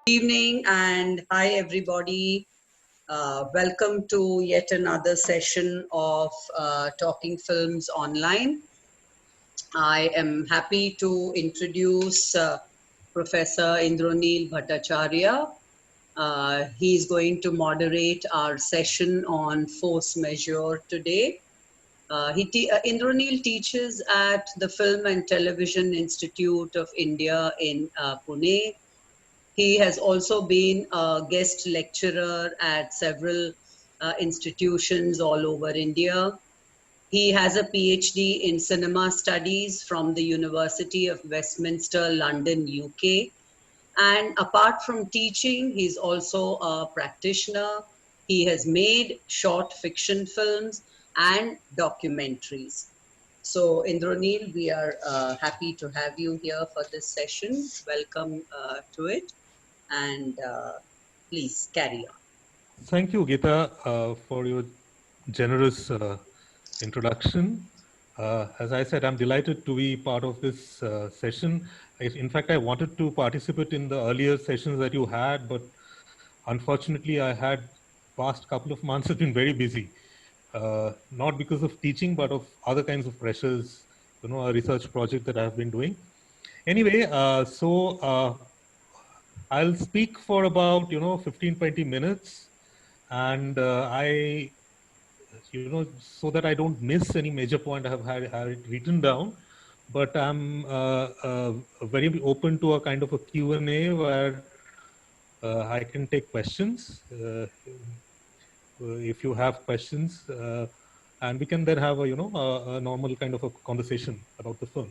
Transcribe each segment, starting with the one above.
Evening and hi everybody. Welcome to yet another session of Talking Films Online. I am happy to introduce Professor Indraneel Bhattacharya. He's going to moderate our session on force majeure today. Indraneel teaches at the Film and Television Institute of India in Pune. He has also been a guest lecturer at several institutions all over India. He has a PhD in cinema studies from the University of Westminster, London, UK. And apart from teaching, he's also a practitioner. He has made short fiction films and documentaries. So, Indraneel, we are happy to have you here for this session. Welcome to it and please carry on. Thank you, Geeta, for your generous introduction. As I said, I'm delighted to be part of this session. In fact, I wanted to participate in the earlier sessions that you had, but unfortunately, I had past couple of months have been very busy, not because of teaching, but of other kinds of pressures, a research project that I've been doing. Anyway, I'll speak for about, 15, 20 minutes. And so that I don't miss any major point, I have had it written down. But I'm very open to a kind of a Q&A where I can take questions if you have questions, and we can then have a normal kind of a conversation about the film.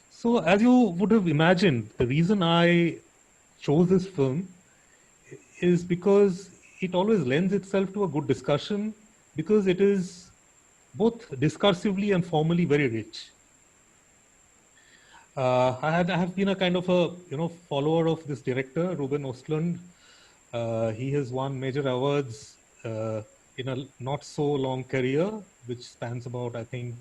So as you would have imagined, the reason I chose this film is because it always lends itself to a good discussion, because it is both discursively and formally very rich. I have been a kind of a follower of this director, Ruben Östlund. He has won major awards in a not so long career, which spans about, I think,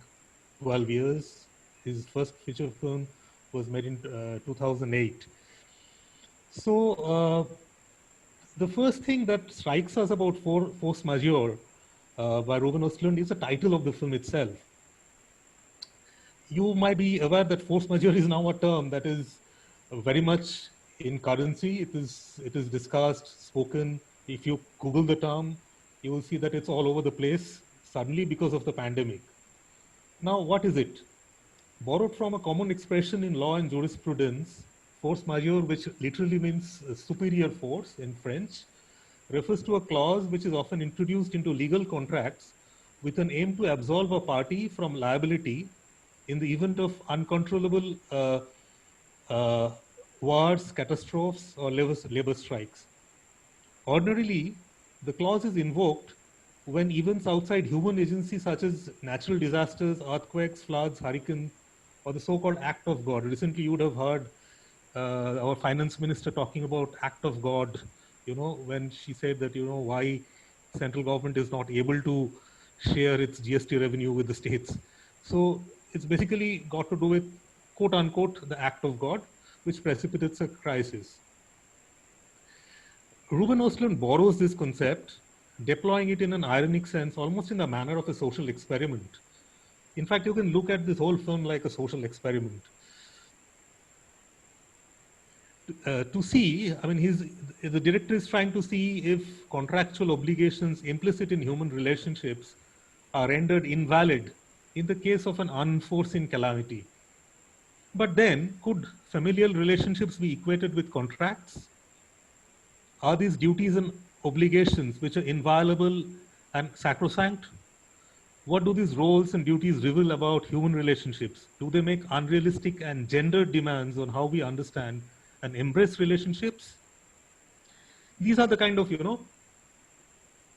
12 years. His first feature film was made in 2008. So the first thing that strikes us about Force Majeure by Ruben Östlund is the title of the film itself. You might be aware that force majeure is now a term that is very much in currency. It is discussed, spoken. If you Google the term, you will see that it's all over the place suddenly because of the pandemic. Now, what is it? Borrowed from a common expression in law and jurisprudence, force majeure, which literally means superior force in French, refers to a clause which is often introduced into legal contracts with an aim to absolve a party from liability in the event of uncontrollable wars, catastrophes, or labor strikes. Ordinarily, the clause is invoked when events outside human agency, such as natural disasters, earthquakes, floods, hurricanes, or the so-called act of God. Recently, you would have heard our finance minister talking about act of God, when she said that, why central government is not able to share its GST revenue with the states. So it's basically got to do with, quote unquote, the act of God, which precipitates a crisis. Ruben Östlund borrows this concept, deploying it in an ironic sense, almost in the manner of a social experiment. In fact, you can look at this whole film like a social experiment. To see, I mean, the director is trying to see if contractual obligations implicit in human relationships are rendered invalid in the case of an unforeseen calamity. But then, could familial relationships be equated with contracts? Are these duties and obligations which are inviolable and sacrosanct? What do these roles and duties reveal about human relationships? Do they make unrealistic and gendered demands on how we understand and embrace relationships? These are the kind of,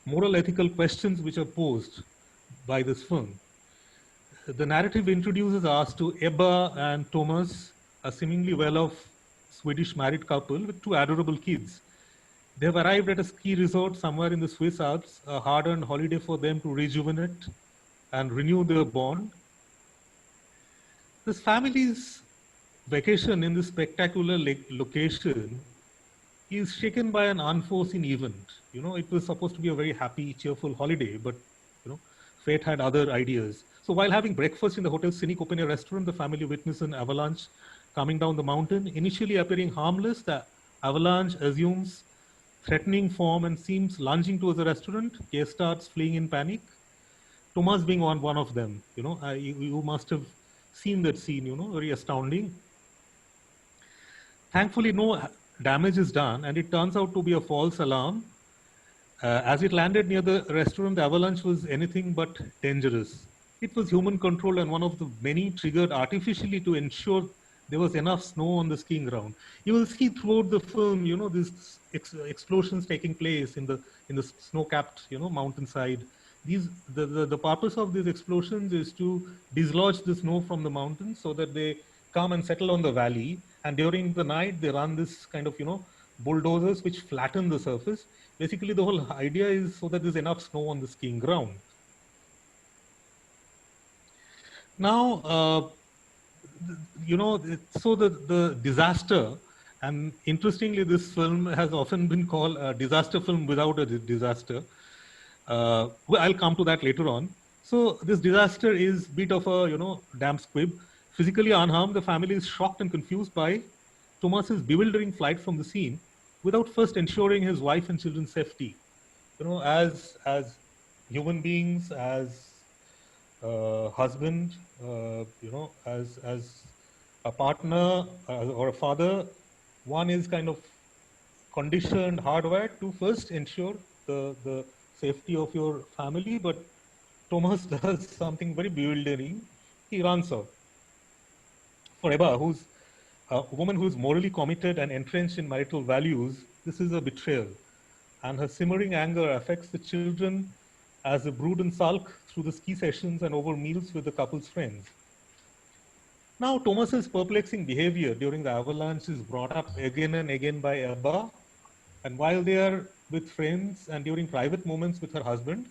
moral ethical questions which are posed by this film. The narrative introduces us to Ebba and Thomas, a seemingly well-off Swedish married couple with two adorable kids. They have arrived at a ski resort somewhere in the Swiss Alps, a hard-earned holiday for them to rejuvenate and renew their bond. This family's vacation in this spectacular location is shaken by an unforeseen event. You know, it was supposed to be a very happy, cheerful holiday, but you know, fate had other ideas. So while having breakfast in the hotel's scenic open air restaurant, the family witnessed an avalanche coming down the mountain. Initially appearing harmless, the avalanche assumes threatening form and seems lunging towards the restaurant. Guest starts fleeing in panic. Thomas being one of them. You know, you must have seen that scene. You know, very astounding. Thankfully, no damage is done, and it turns out to be a false alarm. As it landed near the restaurant, the avalanche was anything but dangerous. It was human controlled and one of the many triggered artificially to ensure there was enough snow on the skiing ground. You will see throughout the film, you know, these explosions taking place in the snow-capped, you know, mountainside. The purpose of these explosions is to dislodge the snow from the mountains so that they come and settle on the valley. And during the night, they run this kind of, you know, bulldozers which flatten the surface. Basically, the whole idea is so that there's enough snow on the skiing ground. Now, you know, so the disaster, and interestingly, this film has often been called a disaster film without a disaster. Well, I'll come to that later on. So this disaster is a bit of a, you know, damn squib. Physically unharmed, the family is shocked and confused by Thomas's bewildering flight from the scene without first ensuring his wife and children's safety. You know, as human beings, as husband, you know, as a partner or a father, one is kind of conditioned, hardwired to first ensure the safety of your family. But Thomas does something very bewildering. He runs off. For Eba, who's a woman who is morally committed and entrenched in marital values, this is a betrayal. And her simmering anger affects the children as they brood and sulk through the ski sessions and over meals with the couple's friends. Now, Thomas's perplexing behavior during the avalanche is brought up again and again by Ebba. And while they are with friends and during private moments with her husband,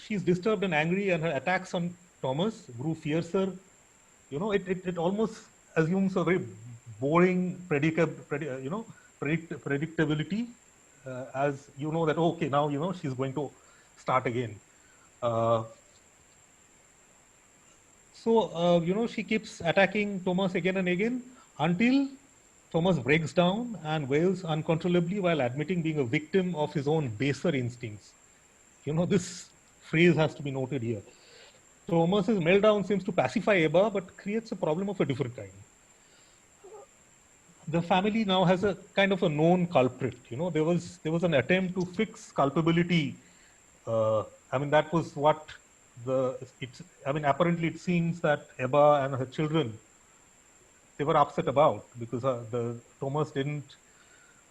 she's disturbed and angry, and her attacks on Thomas grew fiercer. You know, it almost assumes a very boring predictability, as you know that, okay, now, you know, she's going to start again. You know, she keeps attacking Thomas again and again until Thomas breaks down and wails uncontrollably while admitting being a victim of his own baser instincts. You know, this phrase has to be noted here. Thomas's meltdown seems to pacify Eba, but creates a problem of a different kind. The family now has a kind of a known culprit. You know, there was an attempt to fix culpability. I mean, that was what apparently it seems that Eba and her children, they were upset about, because the Thomas didn't,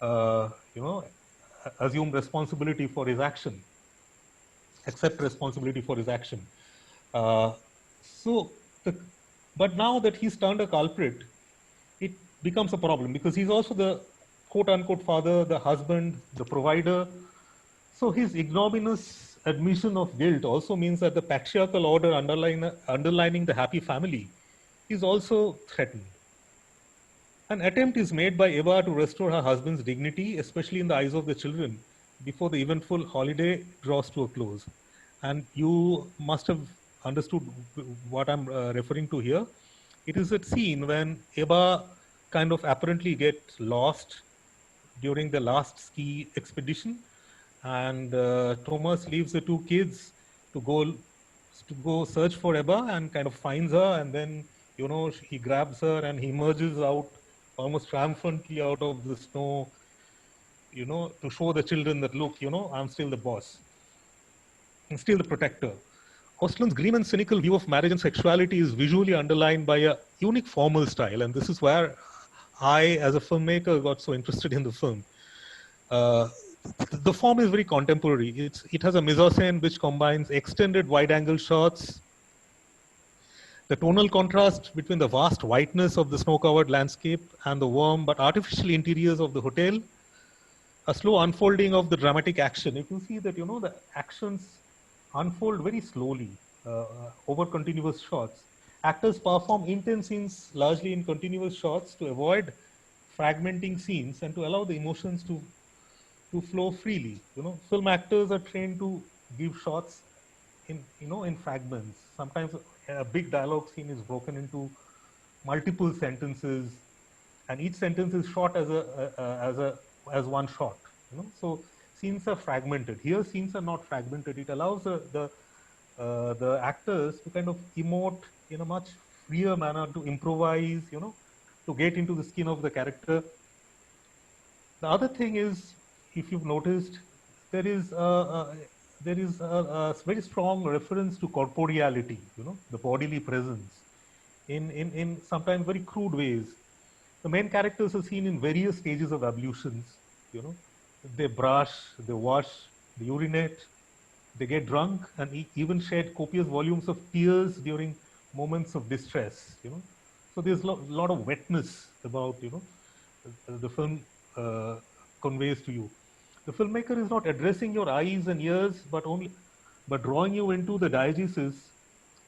you know, assume responsibility for his action, accept responsibility for his action. But now that he's turned a culprit, it becomes a problem, because he's also the quote-unquote father, the husband, the provider. So his ignominious admission of guilt also means that the patriarchal order underlining the happy family is also threatened. An attempt is made by Eva to restore her husband's dignity, especially in the eyes of the children, before the eventful holiday draws to a close. And you must have understood what I'm referring to here. It is that scene when Eba kind of apparently gets lost during the last ski expedition, and Thomas leaves the two kids to go search for Eba, and kind of finds her, and then, you know, he grabs her and he emerges out almost triumphantly out of the snow, you know, to show the children that, look, you know, I'm still the boss. I'm still the protector. Ostland's grim and cynical view of marriage and sexuality is visually underlined by a unique formal style, and this is where I, as a filmmaker, got so interested in the film. The form is very contemporary. It has a mise-en-scène which combines extended wide-angle shots, the tonal contrast between the vast whiteness of the snow-covered landscape and the warm but artificial interiors of the hotel, a slow unfolding of the dramatic action. You can see that, you know, the actions unfold very slowly over continuous shots. Actors perform intense scenes largely in continuous shots to avoid fragmenting scenes and to allow the emotions to flow freely. Film actors are trained to give shots in fragments. Sometimes a big dialogue scene is broken into multiple sentences, and each sentence is shot as one shot. So scenes are fragmented. Here, scenes are not fragmented. It allows the actors to kind of emote in a much freer manner, to improvise, to get into the skin of the character. The other thing is, if you've noticed, there is a very strong reference to corporeality, the bodily presence, in sometimes very crude ways. The main characters are seen in various stages of ablutions. You know, they brush, they wash, they urinate, they get drunk, and even shed copious volumes of tears during moments of distress. So there's a lot of wetness about the film uh, conveys to you. The filmmaker is not addressing your eyes and ears, but drawing you into the diegesis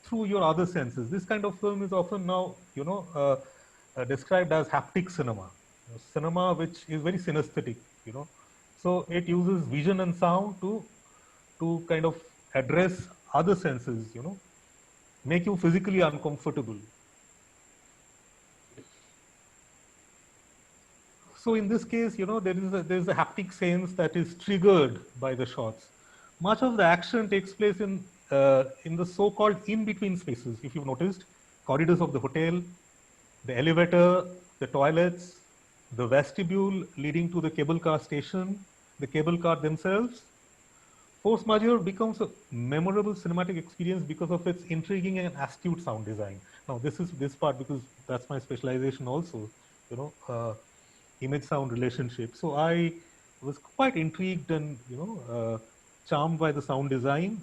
through your other senses. This kind of film is often now described as haptic cinema, cinema which is very synesthetic. So it uses vision and sound to kind of address other senses, make you physically uncomfortable. So in this case, there is a haptic sense that is triggered by the shots. Much of the action takes place in the so-called in-between spaces. If you've noticed, corridors of the hotel, the elevator, the toilets, the vestibule leading to the cable car station, the cable car themselves. Force Majeure becomes a memorable cinematic experience because of its intriguing and astute sound design. Now, this part because that's my specialization also. Image sound relationship. So I was quite intrigued and charmed by the sound design.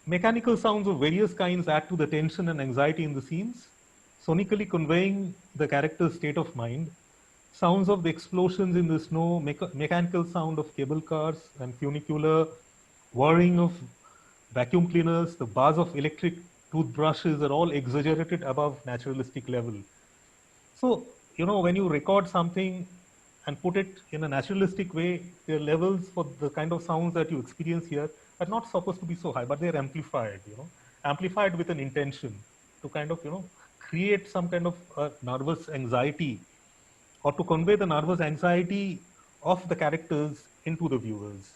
Mechanical sounds of various kinds add to the tension and anxiety in the scenes, sonically conveying the character's state of mind. Sounds of the explosions in the snow, mechanical sound of cable cars and funicular, whirring of vacuum cleaners, the buzz of electric toothbrushes are all exaggerated above naturalistic level. So, when you record something and put it in a naturalistic way, their levels for the kind of sounds that you experience here are not supposed to be so high, but they're amplified, amplified with an intention to kind of, create some kind of nervous anxiety, or to convey the nervous anxiety of the characters into the viewers.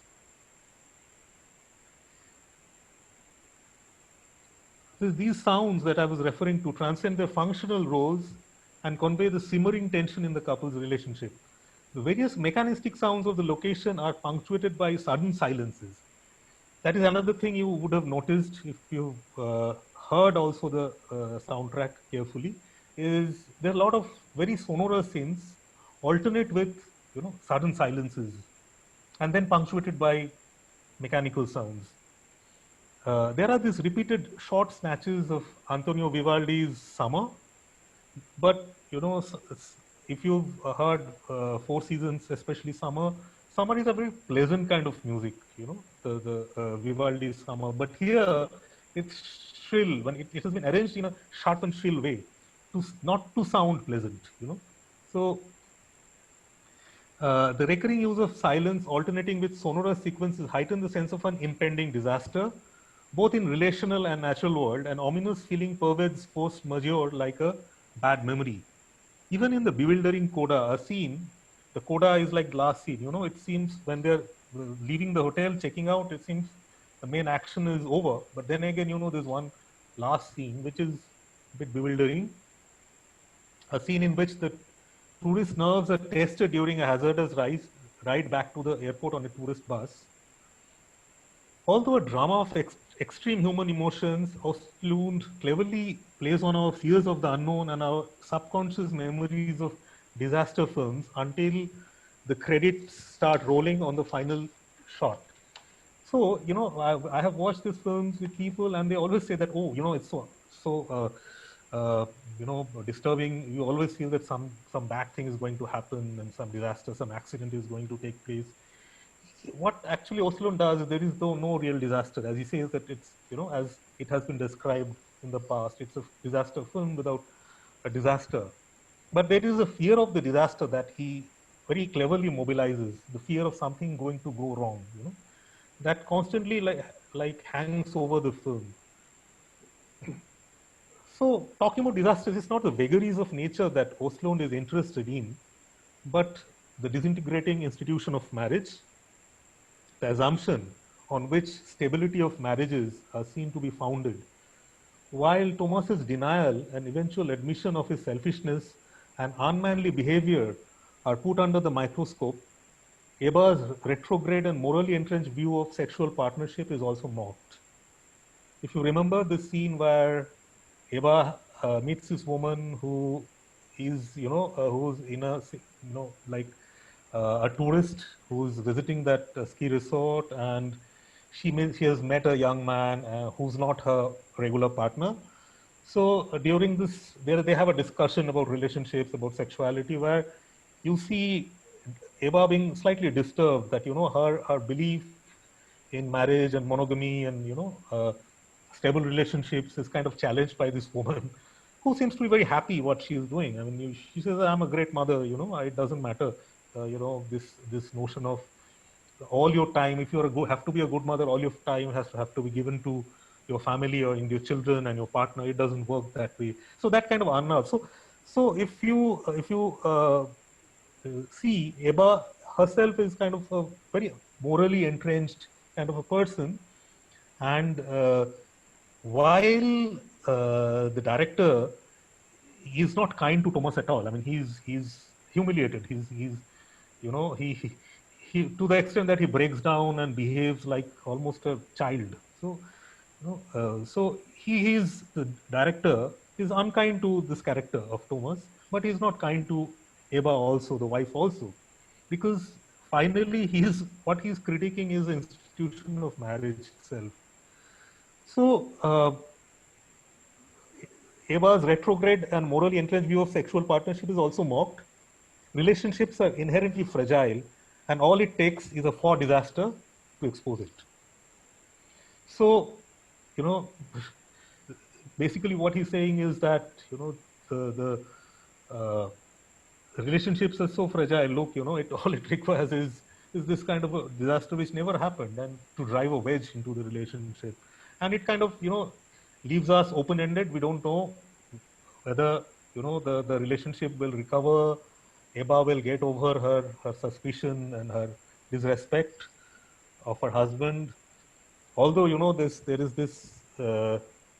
These sounds that I was referring to transcend their functional roles and convey the simmering tension in the couple's relationship. The various mechanistic sounds of the location are punctuated by sudden silences. That is another thing you would have noticed if you've heard also the soundtrack carefully, is there are a lot of very sonorous scenes alternate with sudden silences and then punctuated by mechanical sounds. There are these repeated short snatches of Antonio Vivaldi's Summer, but if you've heard Four Seasons, especially Summer is a very pleasant kind of music, the Vivaldi's Summer. But here, it's shrill. When it has been arranged in a sharp and shrill way, not to sound pleasant, So the recurring use of silence alternating with sonorous sequences heighten the sense of an impending disaster, both in relational and natural world. An ominous feeling pervades Force Majeure like a bad memory. Even in the bewildering coda, the coda is like glass scene. It seems when they're leaving the hotel, checking out, it seems the main action is over. But then again, there's one last scene which is a bit bewildering. A scene in which the tourist nerves are tested during a hazardous ride back to the airport on a tourist bus. Although a drama of extreme human emotions, Östlund cleverly plays on our fears of the unknown and our subconscious memories of disaster films until the credits start rolling on the final shot. So, I have watched these films with people and they always say that, oh, it's so disturbing. You always feel that some bad thing is going to happen and some disaster, some accident is going to take place. What actually Östlund does is there is no real disaster. As he says that it's, as it has been described in the past, it's a disaster film without a disaster. But there is a fear of the disaster that he very cleverly mobilizes, the fear of something going to go wrong, that constantly like hangs over the film. So talking about disasters, it's not the vagaries of nature that Oslund is interested in, but the disintegrating institution of marriage, the assumption on which stability of marriages are seen to be founded. While Thomas's denial and eventual admission of his selfishness and unmanly behavior are put under the microscope, Eba's retrograde and morally entrenched view of sexual partnership is also mocked. If you remember the scene where Eba meets this woman who is, who's in a, like a tourist who's visiting that ski resort, and she has met a young man who's not her regular partner. So during this, they have a discussion about relationships, about sexuality, where you see Eva being slightly disturbed that her belief in marriage and monogamy and stable relationships is kind of challenged by this woman who seems to be very happy what she is doing. I mean, she says, "I'm a great mother. It doesn't matter. This notion of all your time. If you have to be a good mother, all your time has to have to be given to your family or in your children and your partner. It doesn't work that way. So that kind of unnerves. So if you see, Eba herself is kind of a very morally entrenched kind of a person, and while the director is not kind to Thomas at all. I mean, he's humiliated. He's he to the extent that he breaks down and behaves like almost a child. So so he is the director is unkind to this character of Thomas, but he's not kind to Eva also, the wife also, because finally what he's critiquing is the institution of marriage itself. So Eva's retrograde and morally entrenched view of sexual partnership is also mocked. Relationships are inherently fragile, and all it takes is a for disaster to expose it. So, basically what he's saying is that the relationships are so fragile. Look, all it requires is this kind of a disaster which never happened, and to drive a wedge into the relationship, and it kind of leaves us open-ended. We don't know whether the relationship will recover. Eba will get over her suspicion and her disrespect of her husband. Although there is this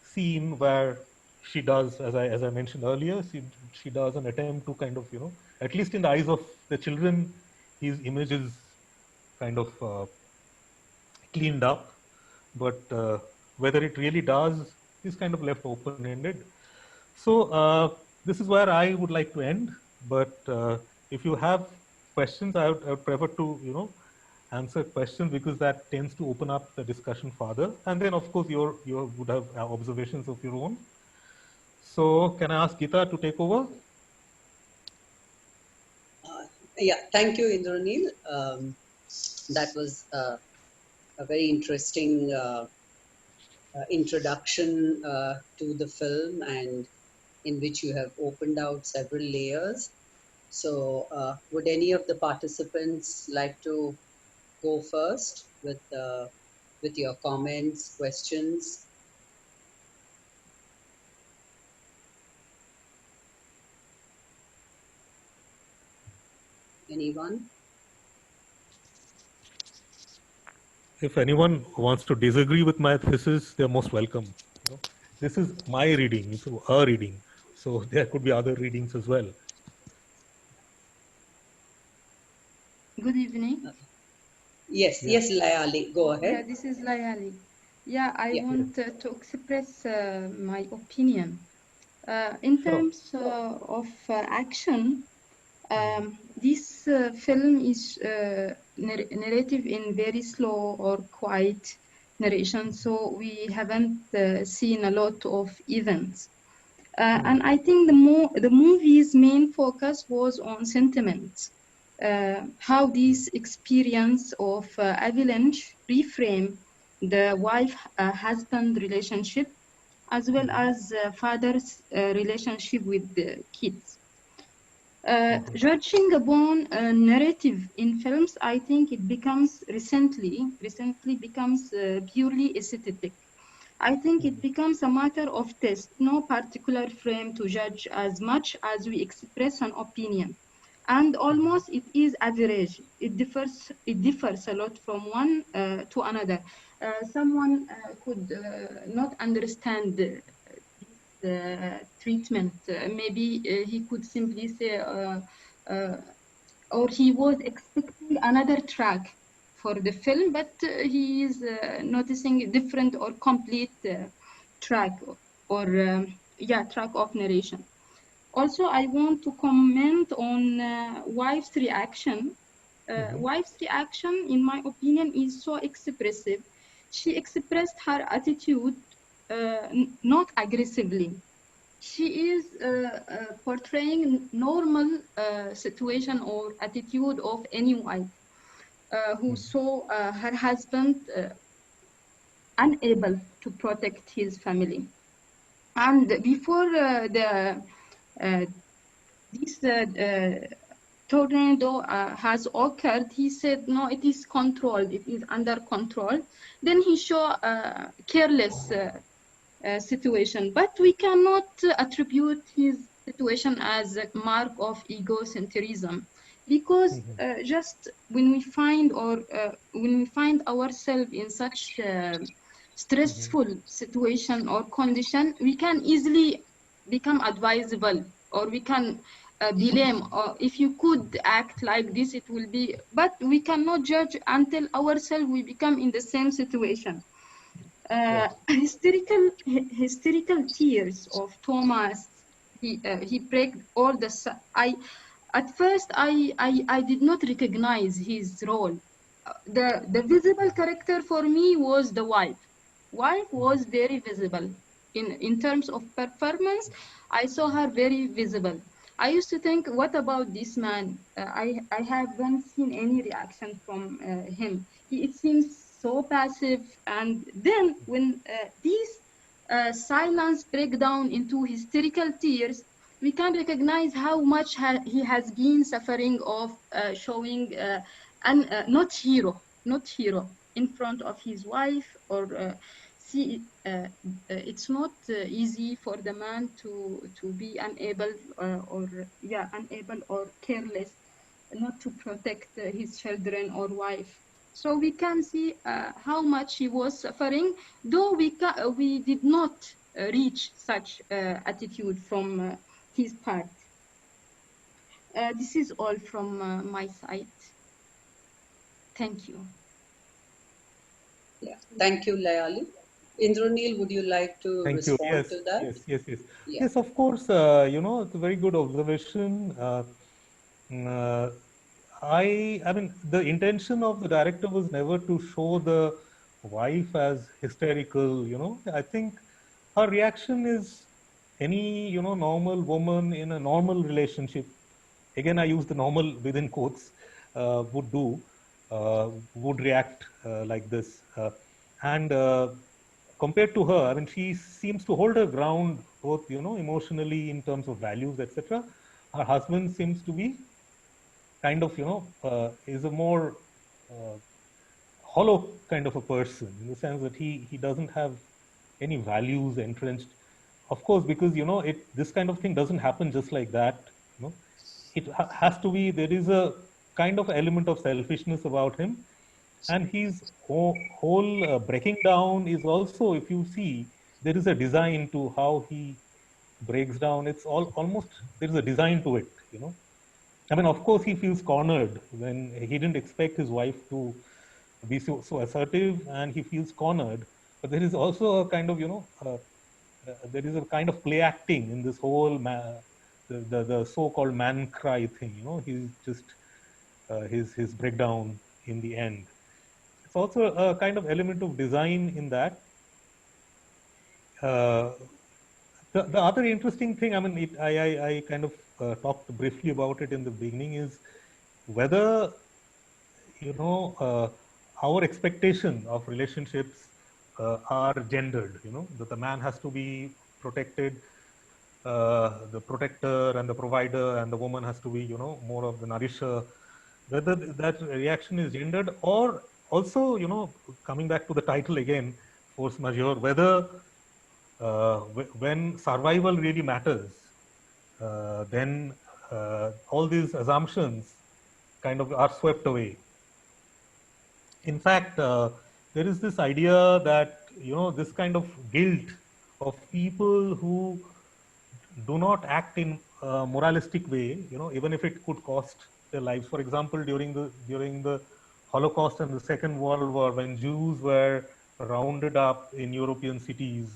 scene where she does, as I mentioned earlier, she does an attempt to kind of at least in the eyes of the children, his image is kind of cleaned up, but whether it really does is kind of left open-ended. So this is where I would like to end. But if you have questions, I would prefer to answer questions, because that tends to open up the discussion further. And then of course you would have observations of your own. So can I ask Geeta to take over? Yeah, thank you, Indranil. That was a very interesting introduction to the film, and in which you have opened out several layers. So would any of the participants like to go first with your comments, questions? Anyone? If anyone wants to disagree with my thesis, they're most welcome. This is my reading, it's a reading. So there could be other readings as well. Good evening. Yes, yes, Layali, go ahead. Yeah, this is Layali. Yeah, I want to express my opinion. In terms of action, this film is narrative in very slow or quiet narration, so we haven't seen a lot of events. And I think the movie's main focus was on sentiment. How this experience of avalanche reframe the wife-husband relationship, as well as father's relationship with the kids. Judging upon a narrative in films, I think it becomes recently becomes purely aesthetic. I think it becomes a matter of taste, no particular frame to judge as much as we express an opinion. And almost it is average. It differs a lot from one to another. Someone could not understand treatment. Maybe he could simply say, or he was expecting another track for the film, but he is noticing a different or complete track or track of narration. Also, I want to comment on wife's reaction. Wife's reaction, in my opinion, is so expressive. She expressed her attitude not aggressively. She is portraying normal situation or attitude of any wife who saw her husband unable to protect his family. And before this tornado has occurred, he said, no, it is controlled, it is under control. Then he showed careless situation, but we cannot attribute his situation as a mark of egocentrism, because just when we find ourselves in such stressful situation or condition, we can easily become advisable, or we can blame, or if you could act like this, it will be, but we cannot judge until ourselves we become in the same situation. Hysterical tears of Thomas. He break all the. At first I did not recognize his role. The visible character for me was the wife. Wife was very visible in terms of performance. I saw her very visible. I used to think, what about this man? I haven't seen any reaction from him. It seems so passive. And then when these silence break down into hysterical tears, we can recognize how much he has been suffering of showing not hero in front of his wife, or see, it's not easy for the man to be unable unable or careless not to protect his children or wife. So we can see how much he was suffering, though we did not reach such attitude from his part. This is all from my side. Thank you. Yeah, thank you, Layali. Indranil, would you like to respond to that? Yes, of course. It's a very good observation. I mean, the intention of the director was never to show the wife as hysterical. I think her reaction is any normal woman in a normal relationship. Again, I use the normal within quotes. Would react like this, and compared to her, I mean, she seems to hold her ground both emotionally in terms of values, etc. Her husband seems to be kind of is a more hollow kind of a person, in the sense that he doesn't have any values entrenched, of course, because this kind of thing doesn't happen just like that. It has to be, there is a kind of element of selfishness about him, and his whole breaking down is also, if you see, there is a design to how he breaks down. It's almost, there is a design to it. I mean, of course, he feels cornered when he didn't expect his wife to be so assertive, and he feels cornered. But there is also a kind of, there is a kind of play acting in this whole the so-called man cry thing. He's just his breakdown in the end. It's also a kind of element of design in that. The other interesting thing, I mean, I kind of talked briefly about it in the beginning, is whether our expectation of relationships are gendered. That the man has to be protected, the protector and the provider, and the woman has to be, more of the nourisher. Whether that reaction is gendered, or also, coming back to the title again, force majeure, whether when survival really matters, then all these assumptions kind of are swept away. In fact, there is this idea that, this kind of guilt of people who do not act in a moralistic way, even if it could cost their lives. For example, during the Holocaust and the Second World War, when Jews were rounded up in European cities,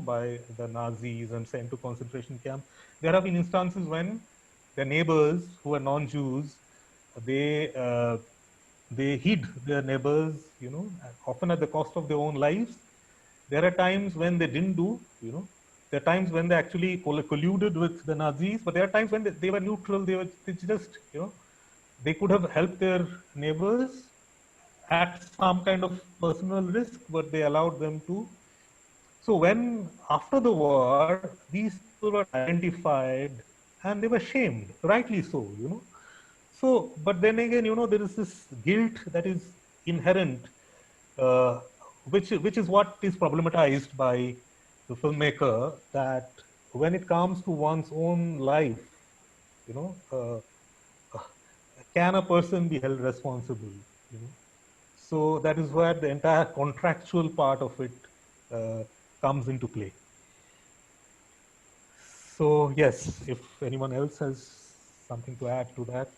by the Nazis and sent to concentration camps, there have been instances when their neighbors who are non-Jews, they they hid their neighbors, often at the cost of their own lives. There are times when they didn't do, there are times when they actually colluded with the Nazis, but there are times when they were neutral. They just, they could have helped their neighbors at some kind of personal risk, but they allowed them to. So when after the war, these people were identified and they were shamed, rightly so, So, but then again, there is this guilt that is inherent, uh, which is what is problematized by the filmmaker, that when it comes to one's own life, you know, uh, can a person be held responsible? You know, so that is where the entire contractual part of it comes into play. So yes, if anyone else has something to add to that.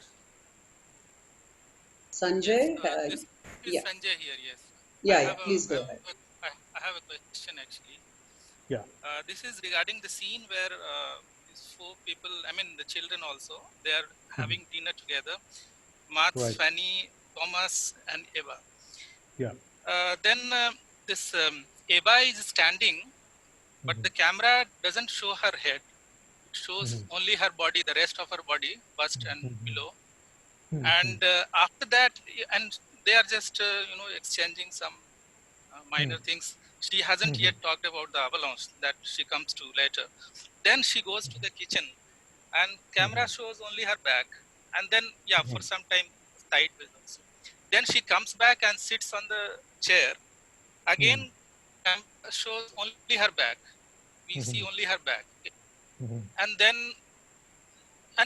Sanjay, This is yeah, Sanjay here. Yes, yeah, please go ahead. I have a question actually. Yeah. This is regarding the scene where these four people, I mean the children also, they are having dinner together. Mats, Right. Fanny, Thomas, and Eva. Yeah. Then this Eva is standing, but the camera doesn't show her head. It shows only her body, the rest of her body, bust and below. And after that, and they are just exchanging some minor things. She hasn't yet talked about the avalanche that she comes to later. Then she goes to the kitchen, and camera shows only her back, and then for some time sideways also. Then she comes back and sits on the chair. Again, camera shows only her back. We see only her back, and then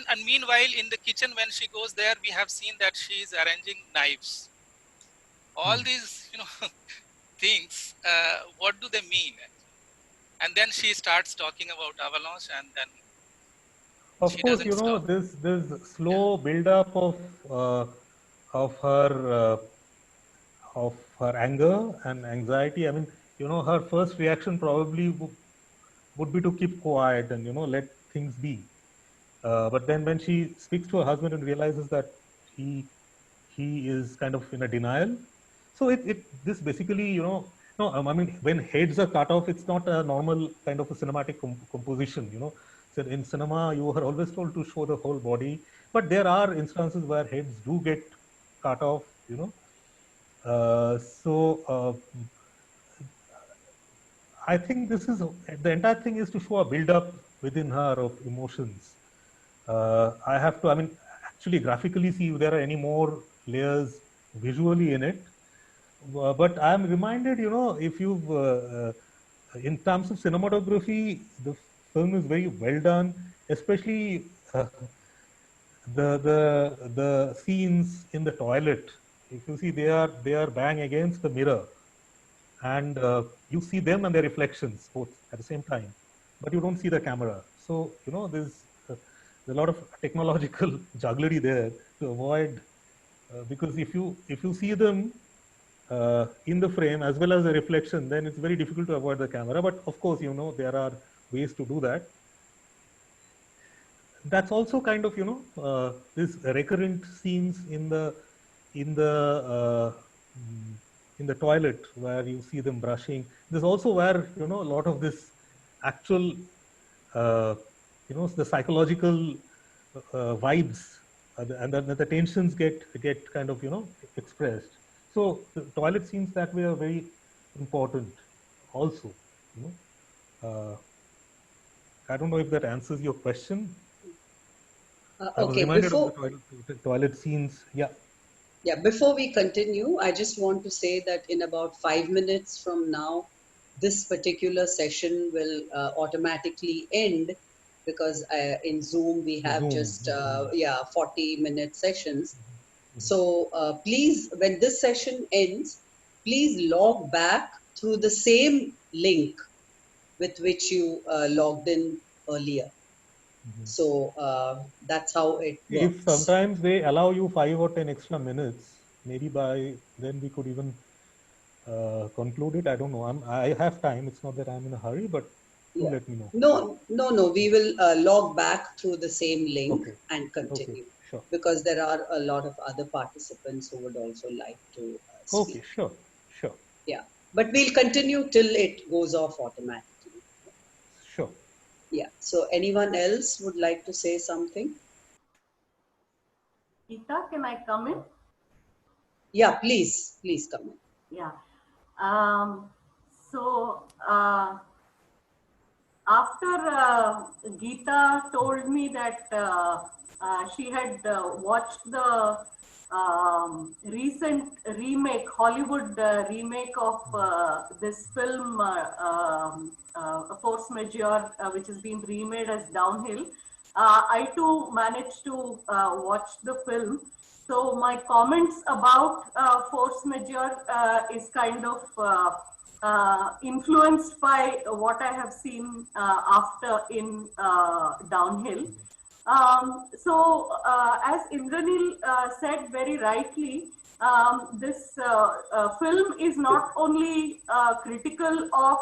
and meanwhile in the kitchen when she goes there, we have seen that she is arranging knives. All these things, what do they mean? And then she starts talking about avalanche, and then Of she course, doesn't stop. this slow build-up of her anger and anxiety. I mean, her first reaction probably would be to keep quiet and let things be. But then when she speaks to her husband and realizes that he is kind of in a denial, so this basically, no, I mean, when heads are cut off, it's not a normal kind of a cinematic composition. So in cinema, you are always told to show the whole body, but there are instances where heads do get cut off. So I think this is the entire thing is to show a build-up within her of emotions. I have to, I mean, actually graphically see if there are any more layers visually in it. But I'm reminded, if you've, in terms of cinematography, the film is very well done, especially the scenes in the toilet. If you see, they are bang against the mirror, and you see them and their reflections both at the same time, but you don't see the camera. So there's a lot of technological jugglery there to avoid, because if you see them in the frame as well as the reflection, then it's very difficult to avoid the camera. But of course, there are ways to do that. That's also kind of this recurrent scenes in the toilet where you see them brushing. There's also where a lot of this actual the psychological vibes, and then the tensions get kind of expressed. So the toilet scenes that way are very important also. I don't know if that answers your question. I was Okay, reminded of the toilet scenes. Yeah. Yeah, before we continue, I just want to say that in about 5 minutes from now, this particular session will automatically end because in Zoom we have Zoom. just 40-minute sessions. So please, when this session ends, please log back through the same link with which you logged in earlier. So that's how it If works. sometimes they allow you 5 or 10 extra minutes, maybe by then we could even conclude it. I don't know. I have time. It's not that I'm in a hurry, but do Yeah. let me know. No. We will log back through the same link Okay. and Okay. continue Sure. because there are a lot of other participants who would also like to speak. Okay. Sure. Sure. Yeah. But we'll continue till it goes off automatically. Sure. Yeah. So anyone else would like to say something? Geeta, can I come in? Yeah, please come in. Yeah. Um, so after Geeta told me that she had watched the recent remake, Hollywood remake of this film, Force Majeure, which has been remade as Downhill, I too managed to watch the film. So my comments about Force Majeure is kind of influenced by what I have seen after in Downhill. As Indranil said very rightly, this film is not only critical of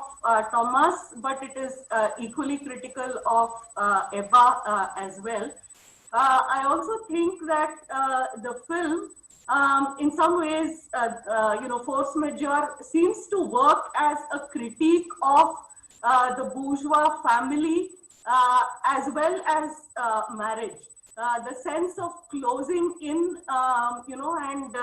Thomas, but it is equally critical of Ebba as well. I also think that the film, in some ways, Force Majeure seems to work as a critique of the bourgeois family as well as marriage. The sense of closing in, and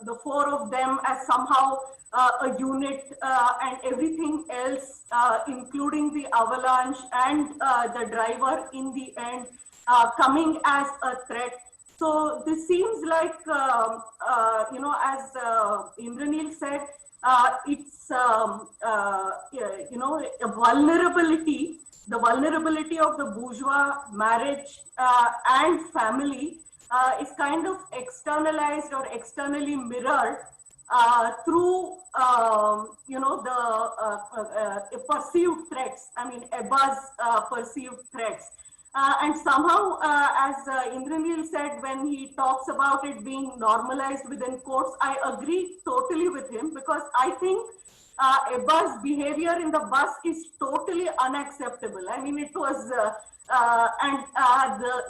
the four of them as somehow a unit, and everything else, including the avalanche and the driver in the end, coming as a threat. So this seems like, as Indranil said, it's a vulnerability, the vulnerability of the bourgeois marriage and family is kind of externalized or externally mirrored through the perceived threats. I mean, Ebba's perceived threats. And somehow, as Indranil said, when he talks about it being normalized within courts, I agree totally with him, because I think Ebba's behavior in the bus is totally unacceptable. I mean, it was,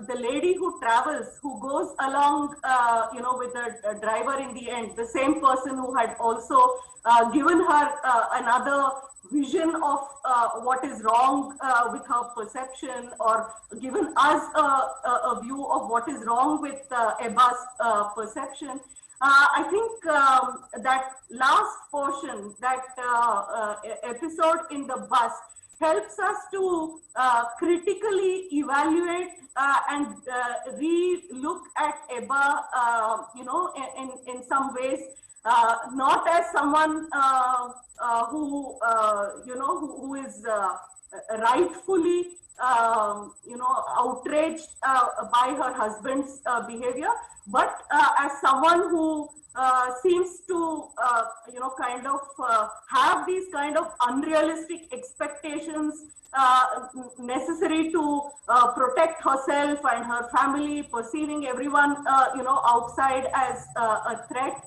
the lady who travels, who goes along, with the driver in the end, the same person who had also given her another vision of what is wrong with her perception, or given us a view of what is wrong with Ebba's perception. I think that last portion, that episode in the bus, helps us to critically evaluate and re-look at Ebba, in some ways, not as someone who is rightfully, outraged by her husband's behavior, but as someone who seems to, kind of have these kind of unrealistic expectations necessary to protect herself and her family, perceiving everyone, outside as a threat.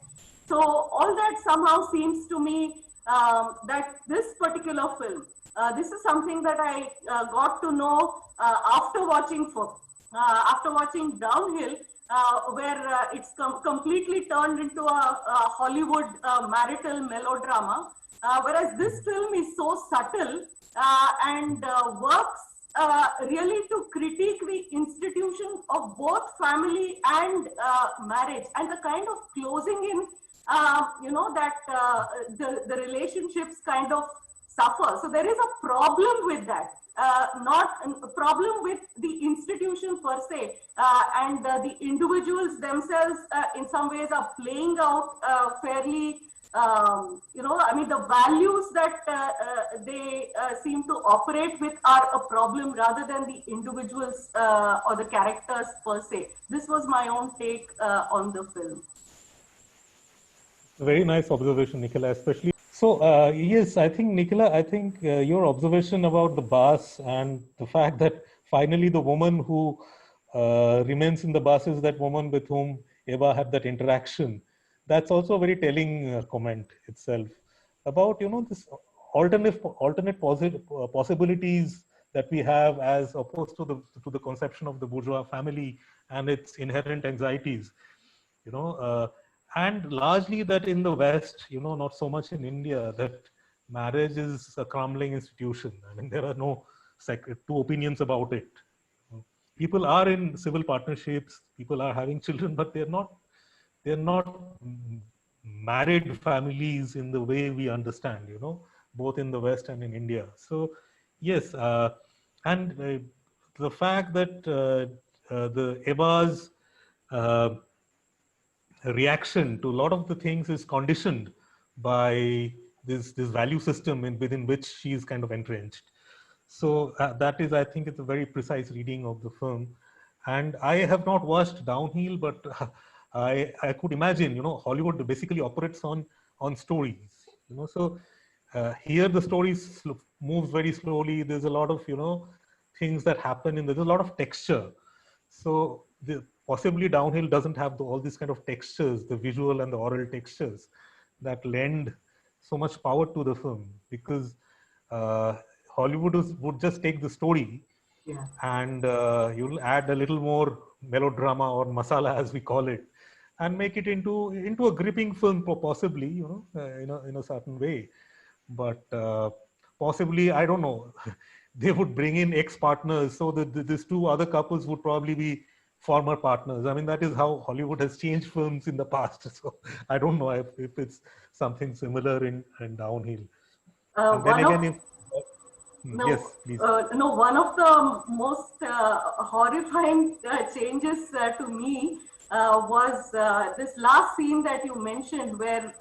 So all that somehow seems to me that this particular film, this is something that I got to know after watching Downhill, where it's completely turned into a Hollywood marital melodrama, whereas this film is so subtle and works really to critique the institution of both family and marriage, and the kind of closing in, that the relationships kind of suffer. So there is a problem with that. Not a problem with the institution per se, and the individuals themselves in some ways are playing out fairly, I mean, the values that they seem to operate with are a problem rather than the individuals or the characters per se. This was my own take on the film. Very nice observation, Nicola, especially. So, yes, I think, Nicola, I think your observation about the bus and the fact that finally the woman who remains in the bus is that woman with whom Eva had that interaction. That's also a very telling comment itself about, this alternate possibilities that we have as opposed to the conception of the bourgeois family and its inherent anxieties, and largely that in the West, not so much in India, that marriage is a crumbling institution. I mean, there are no two opinions about it. People are in civil partnerships, people are having children, but they're not married families in the way we understand, both in the West and in India. So, yes, and the fact that the Eva's reaction to a lot of the things is conditioned by this value system within which she is kind of entrenched. So that is, I think, it's a very precise reading of the film. And I have not watched Downhill, but I could imagine, Hollywood basically operates on stories, so here the story moves very slowly. There's a lot of, things that happen, there's a lot of texture. So possibly Downhill doesn't have all these kind of textures, the visual and the oral textures that lend so much power to the film, because Hollywood would just take the story, yeah, and you'll add a little more melodrama or masala, as we call it, and make it into a gripping film, possibly, in a certain way. But possibly, I don't know, they would bring in ex-partners, so that these two other couples would probably be former partners. I mean, that is how Hollywood has changed films in the past. So I don't know if it's something similar in Downhill. And then again, no, yes, please. No, one of the most horrifying changes to me was this last scene that you mentioned, where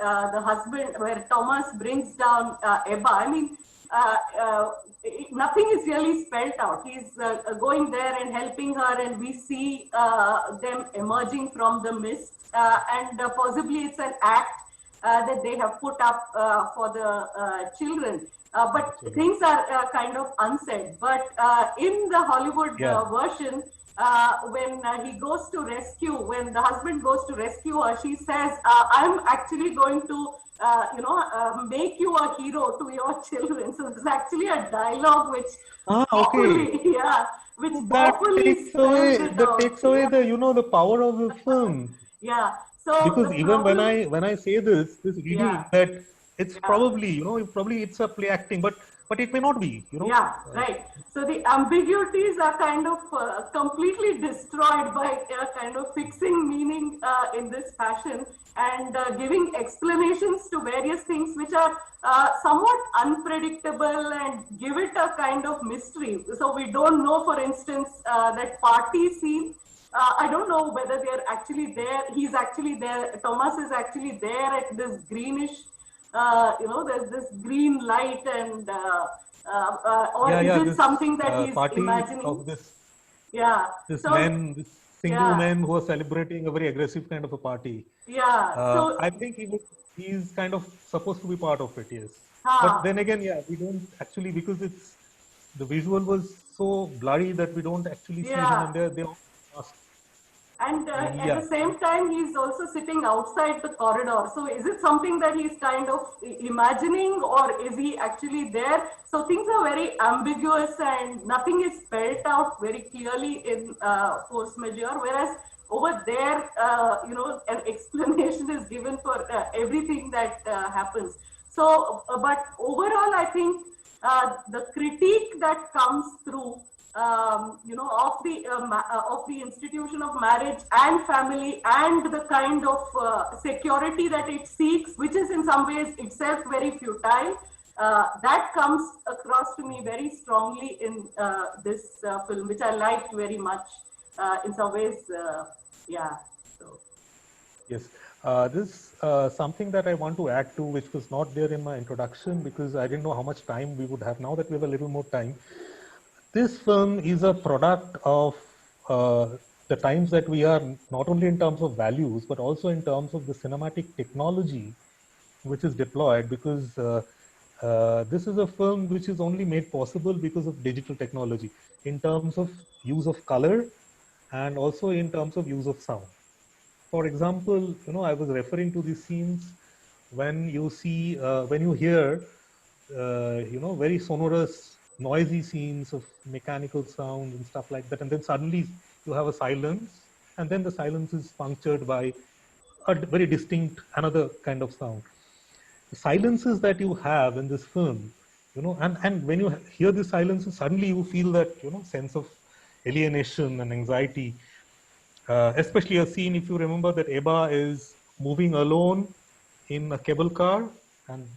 where Thomas brings down Ebba. I mean, nothing is really spelled out. He's going there and helping her, and we see them emerging from the mist, and possibly it's an act that they have put up for the children. But things are kind of unsaid. But in the Hollywood version, when he goes to rescue, when the husband goes to rescue her, she says, I'm actually going to, make you a hero to your children. So there's actually a dialogue which, which takes away the power of the film. Yeah. So because even when I say this reading, that it's probably, probably it's a play acting, but it may not be, Yeah, right. So the ambiguities are kind of completely destroyed by kind of fixing meaning in this fashion, and giving explanations to various things which are somewhat unpredictable and give it a kind of mystery. So we don't know, for instance, that party scene. I don't know whether they're actually there. He's actually there. Thomas is actually there at this greenish, there's this green light, and or is it something that he's imagining? Of this, this single men who are celebrating a very aggressive kind of a party. Yeah. So I think he's kind of supposed to be part of it, yes. But then again, we don't actually, because the visual was so blurry that we don't actually see him, and they're all masked. And at the same time, he's also sitting outside the corridor. So is it something that he's kind of imagining, or is he actually there? So things are very ambiguous, and nothing is spelled out very clearly in force majeure. Whereas over there, an explanation is given for everything that happens. So, but overall, I think the critique that comes through, of the institution of marriage and family, and the kind of security that it seeks, which is in some ways itself very futile, that comes across to me very strongly in this film, which I liked very much. In some ways, yeah. So. Yes, this something that I want to add to, which was not there in my introduction because I didn't know how much time we would have. Now that we have a little more time, this film is a product of the times that we are, not only in terms of values, but also in terms of the cinematic technology which is deployed, because this is a film which is only made possible because of digital technology in terms of use of color and also in terms of use of sound. For example, I was referring to these scenes when you see, when you hear, very sonorous, noisy scenes of mechanical sound and stuff like that, and then suddenly you have a silence, and then the silence is punctured by a very distinct another kind of sound. The silences that you have in this film, and when you hear the silences, suddenly you feel that sense of alienation and anxiety. Especially a scene, if you remember, that Eba is moving alone in a cable car, and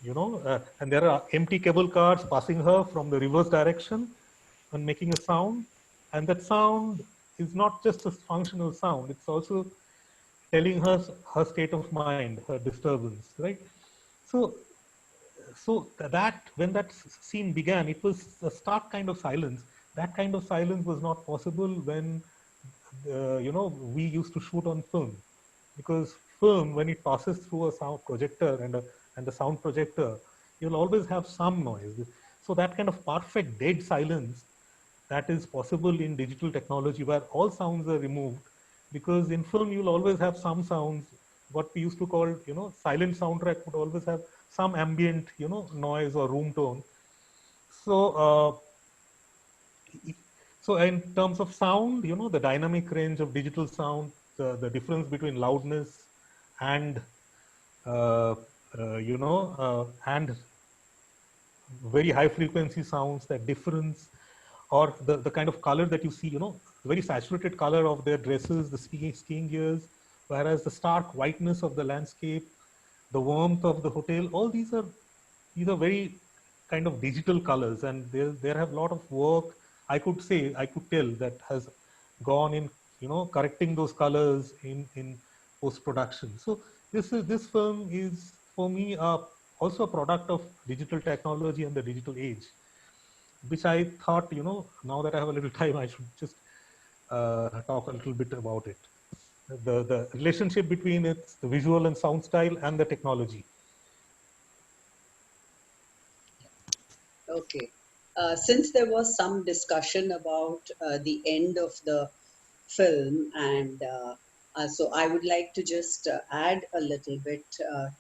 and there are empty cable cars passing her from the reverse direction and making a sound, and that sound is not just a functional sound; it's also telling her state of mind, her disturbance, right? So, that when that scene began, it was a stark kind of silence. That kind of silence was not possible when we used to shoot on film, because film, when it passes through a sound projector and a sound projector, you'll always have some noise. So that kind of perfect dead silence, that is possible in digital technology where all sounds are removed, because in film you'll always have some sounds. What we used to call silent soundtrack would always have some ambient noise or room tone. So so in terms of sound, the dynamic range of digital sound, the difference between loudness and and very high frequency sounds, that difference, or the kind of color that you see, very saturated color of their dresses, the skiing gears, whereas the stark whiteness of the landscape, the warmth of the hotel, all these are very kind of digital colors, and there have a lot of work, I could tell, that has gone in correcting those colors in post production. So this film is for me also a product of digital technology and the digital age, which I thought, now that I have a little time, I should just talk a little bit about it. The relationship between its the visual and sound style and the technology. Okay. Since there was some discussion about the end of the film, and so I would like to just add a little bit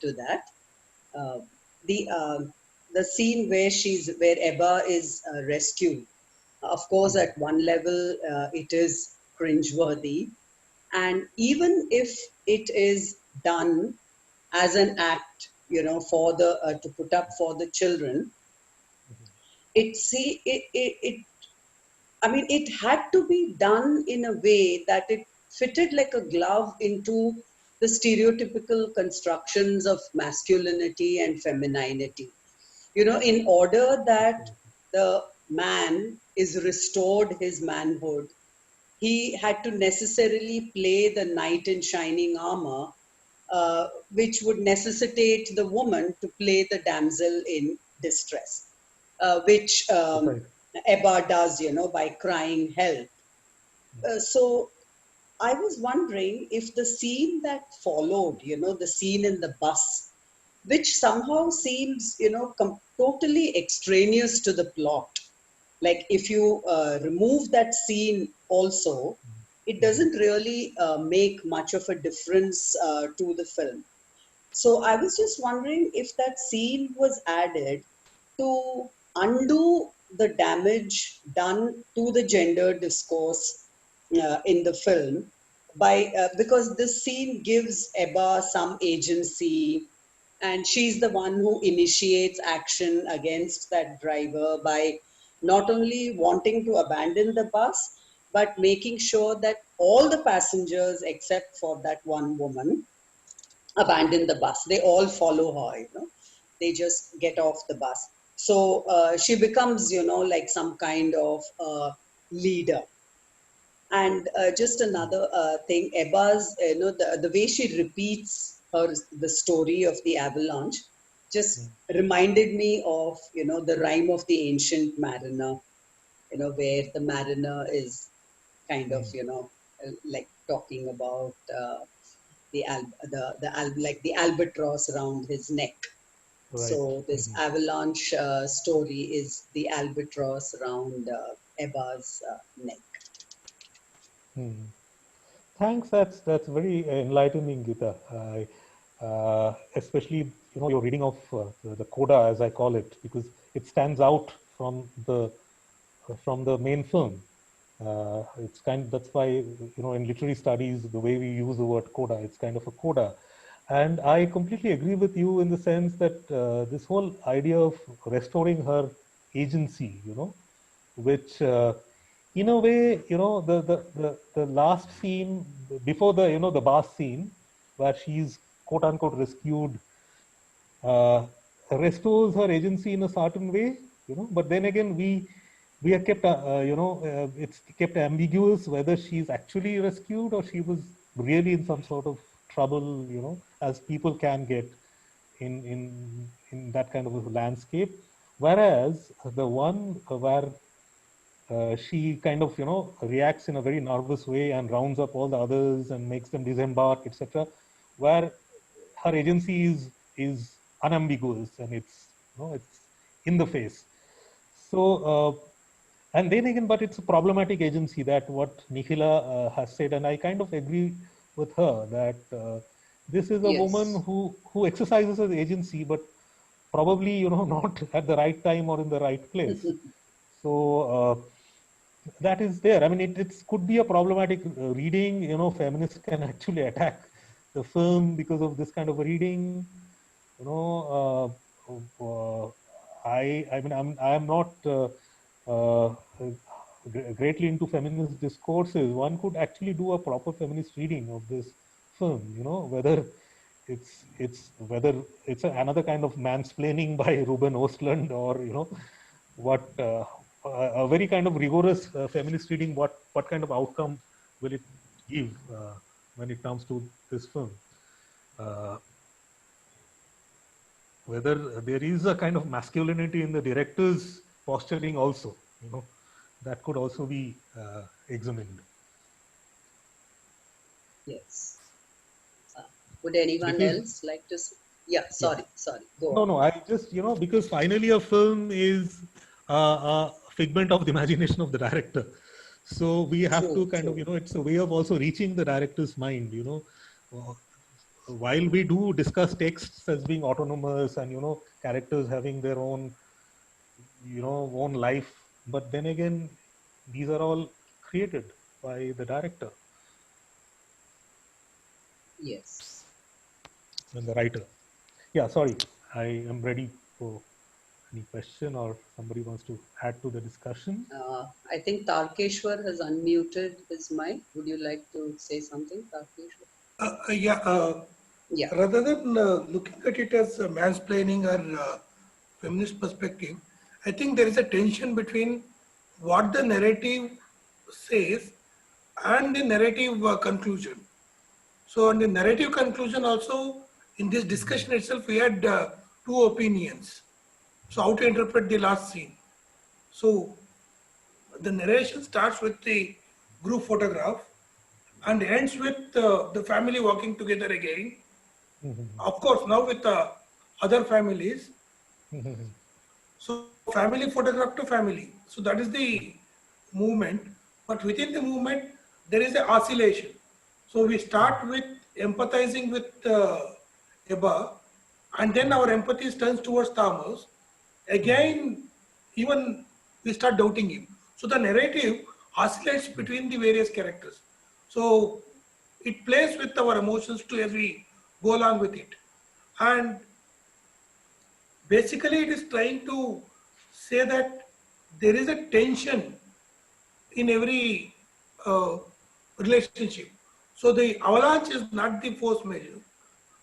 to that. Uh, the scene where Eba is rescued. Of course, at one level, it is cringeworthy, and even if it is done as an act, for the to put up for the children, it I mean, it had to be done in a way that it fitted like a glove into the stereotypical constructions of masculinity and femininity. In order that the man is restored his manhood, he had to necessarily play the knight in shining armor, which would necessitate the woman to play the damsel in distress, which Right. Ebba does, by crying help. So I was wondering if the scene that followed, the scene in the bus, which somehow seems, totally extraneous to the plot. Like if you remove that scene also, it doesn't really make much of a difference to the film. So I was just wondering if that scene was added to undo the damage done to the gender discourse in the film by because this scene gives Ebba some agency, and she's the one who initiates action against that driver by not only wanting to abandon the bus but making sure that all the passengers except for that one woman abandon the bus. They all follow her, They just get off the bus. So she becomes, like some kind of leader. And just another thing, Ebba's, the way she repeats the story of the avalanche just reminded me of, the rhyme of the ancient mariner, where the mariner is kind of, like talking about like the albatross around his neck. Right. So this avalanche story is the albatross around Ebba's neck. Thanks. That's very enlightening, Geeta. Especially your reading of the coda, as I call it, because it stands out from the main film. It's that's why in literary studies the way we use the word coda, it's kind of a coda. And I completely agree with you in the sense that this whole idea of restoring her agency, which in a way, the last scene before the bath scene where she's quote unquote rescued, restores her agency in a certain way, but then again we are kept it's kept ambiguous whether she's actually rescued or she was really in some sort of trouble, as people can get in that kind of a landscape. Whereas the one where she kind of reacts in a very nervous way and rounds up all the others and makes them disembark, etc., where her agency is unambiguous and it's in the face. So and then again, but it's a problematic agency, that what Nikhila has said, and I kind of agree with her that this is a woman Yes. who exercises her agency, but probably not at the right time or in the right place. So that is there. I mean, it could be a problematic reading. Feminists can actually attack the film because of this kind of a reading. I mean, I'm not greatly into feminist discourses. One could actually do a proper feminist reading of this film. Whether whether it's another kind of mansplaining by Ruben Ostlund, or what a very kind of rigorous feminist reading. What kind of outcome will it give when it comes to this film? Whether there is a kind of masculinity in the director's posturing also, that could also be examined. Yes. Would anyone else like to say? Yeah, sorry, go on. No, I just, because finally a film is a figment of the imagination of the director. So we have to kind of, it's a way of also reaching the director's mind, while we do discuss texts as being autonomous and, characters having their own, own life. But then again, these are all created by the director. Yes. And the writer. Yeah, sorry. I am ready for any question, or somebody wants to add to the discussion. I think Tarkeshwar has unmuted his mic. Would you like to say something, Tarkeshwar? Yeah. Rather than looking at it as mansplaining or feminist perspective, I think there is a tension between what the narrative says and the narrative conclusion. So in the narrative conclusion also, in this discussion itself, we had two opinions. So how to interpret the last scene? So the narration starts with the group photograph and ends with the family walking together again. Of course, now with other families. So family photograph to family. So that is the movement. But within the movement, there is an oscillation. So we start with empathizing with Ebba, and then our empathy turns towards Thomas. Again, even we start doubting him. So the narrative oscillates between the various characters. So it plays with our emotions too as we go along with it. And basically it is trying to say that there is a tension in every relationship. So the avalanche is not the force majeure,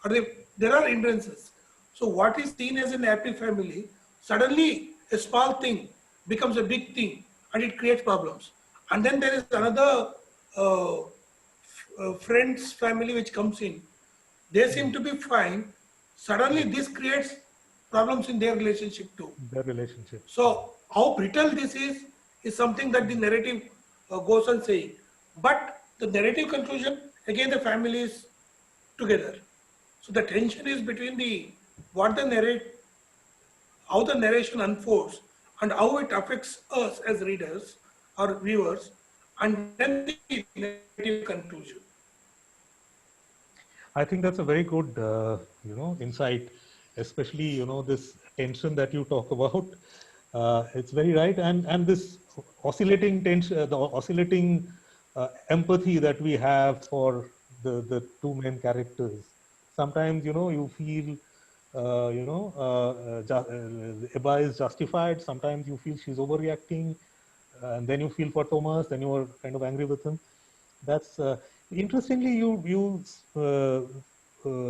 or there are hindrances. So what is seen as an happy family suddenly a small thing becomes a big thing and it creates problems. And then there is another friend's family which comes in. They seem to be fine. Suddenly this creates problems in their relationship too. Their relationship. So how brittle this is something that the narrative goes on saying. But the narrative conclusion, again the family is together. So the tension is between the what the narrate, how the narration unfolds and how it affects us as readers or viewers, and then the narrative conclusion. I think that's a very good, insight, especially, this tension that you talk about. It's very right. And this oscillating tension, the oscillating empathy that we have for the two main characters. Sometimes, you feel, Eba is justified. Sometimes you feel she's overreacting. And then you feel for Thomas, then you are kind of angry with him. That's interestingly, you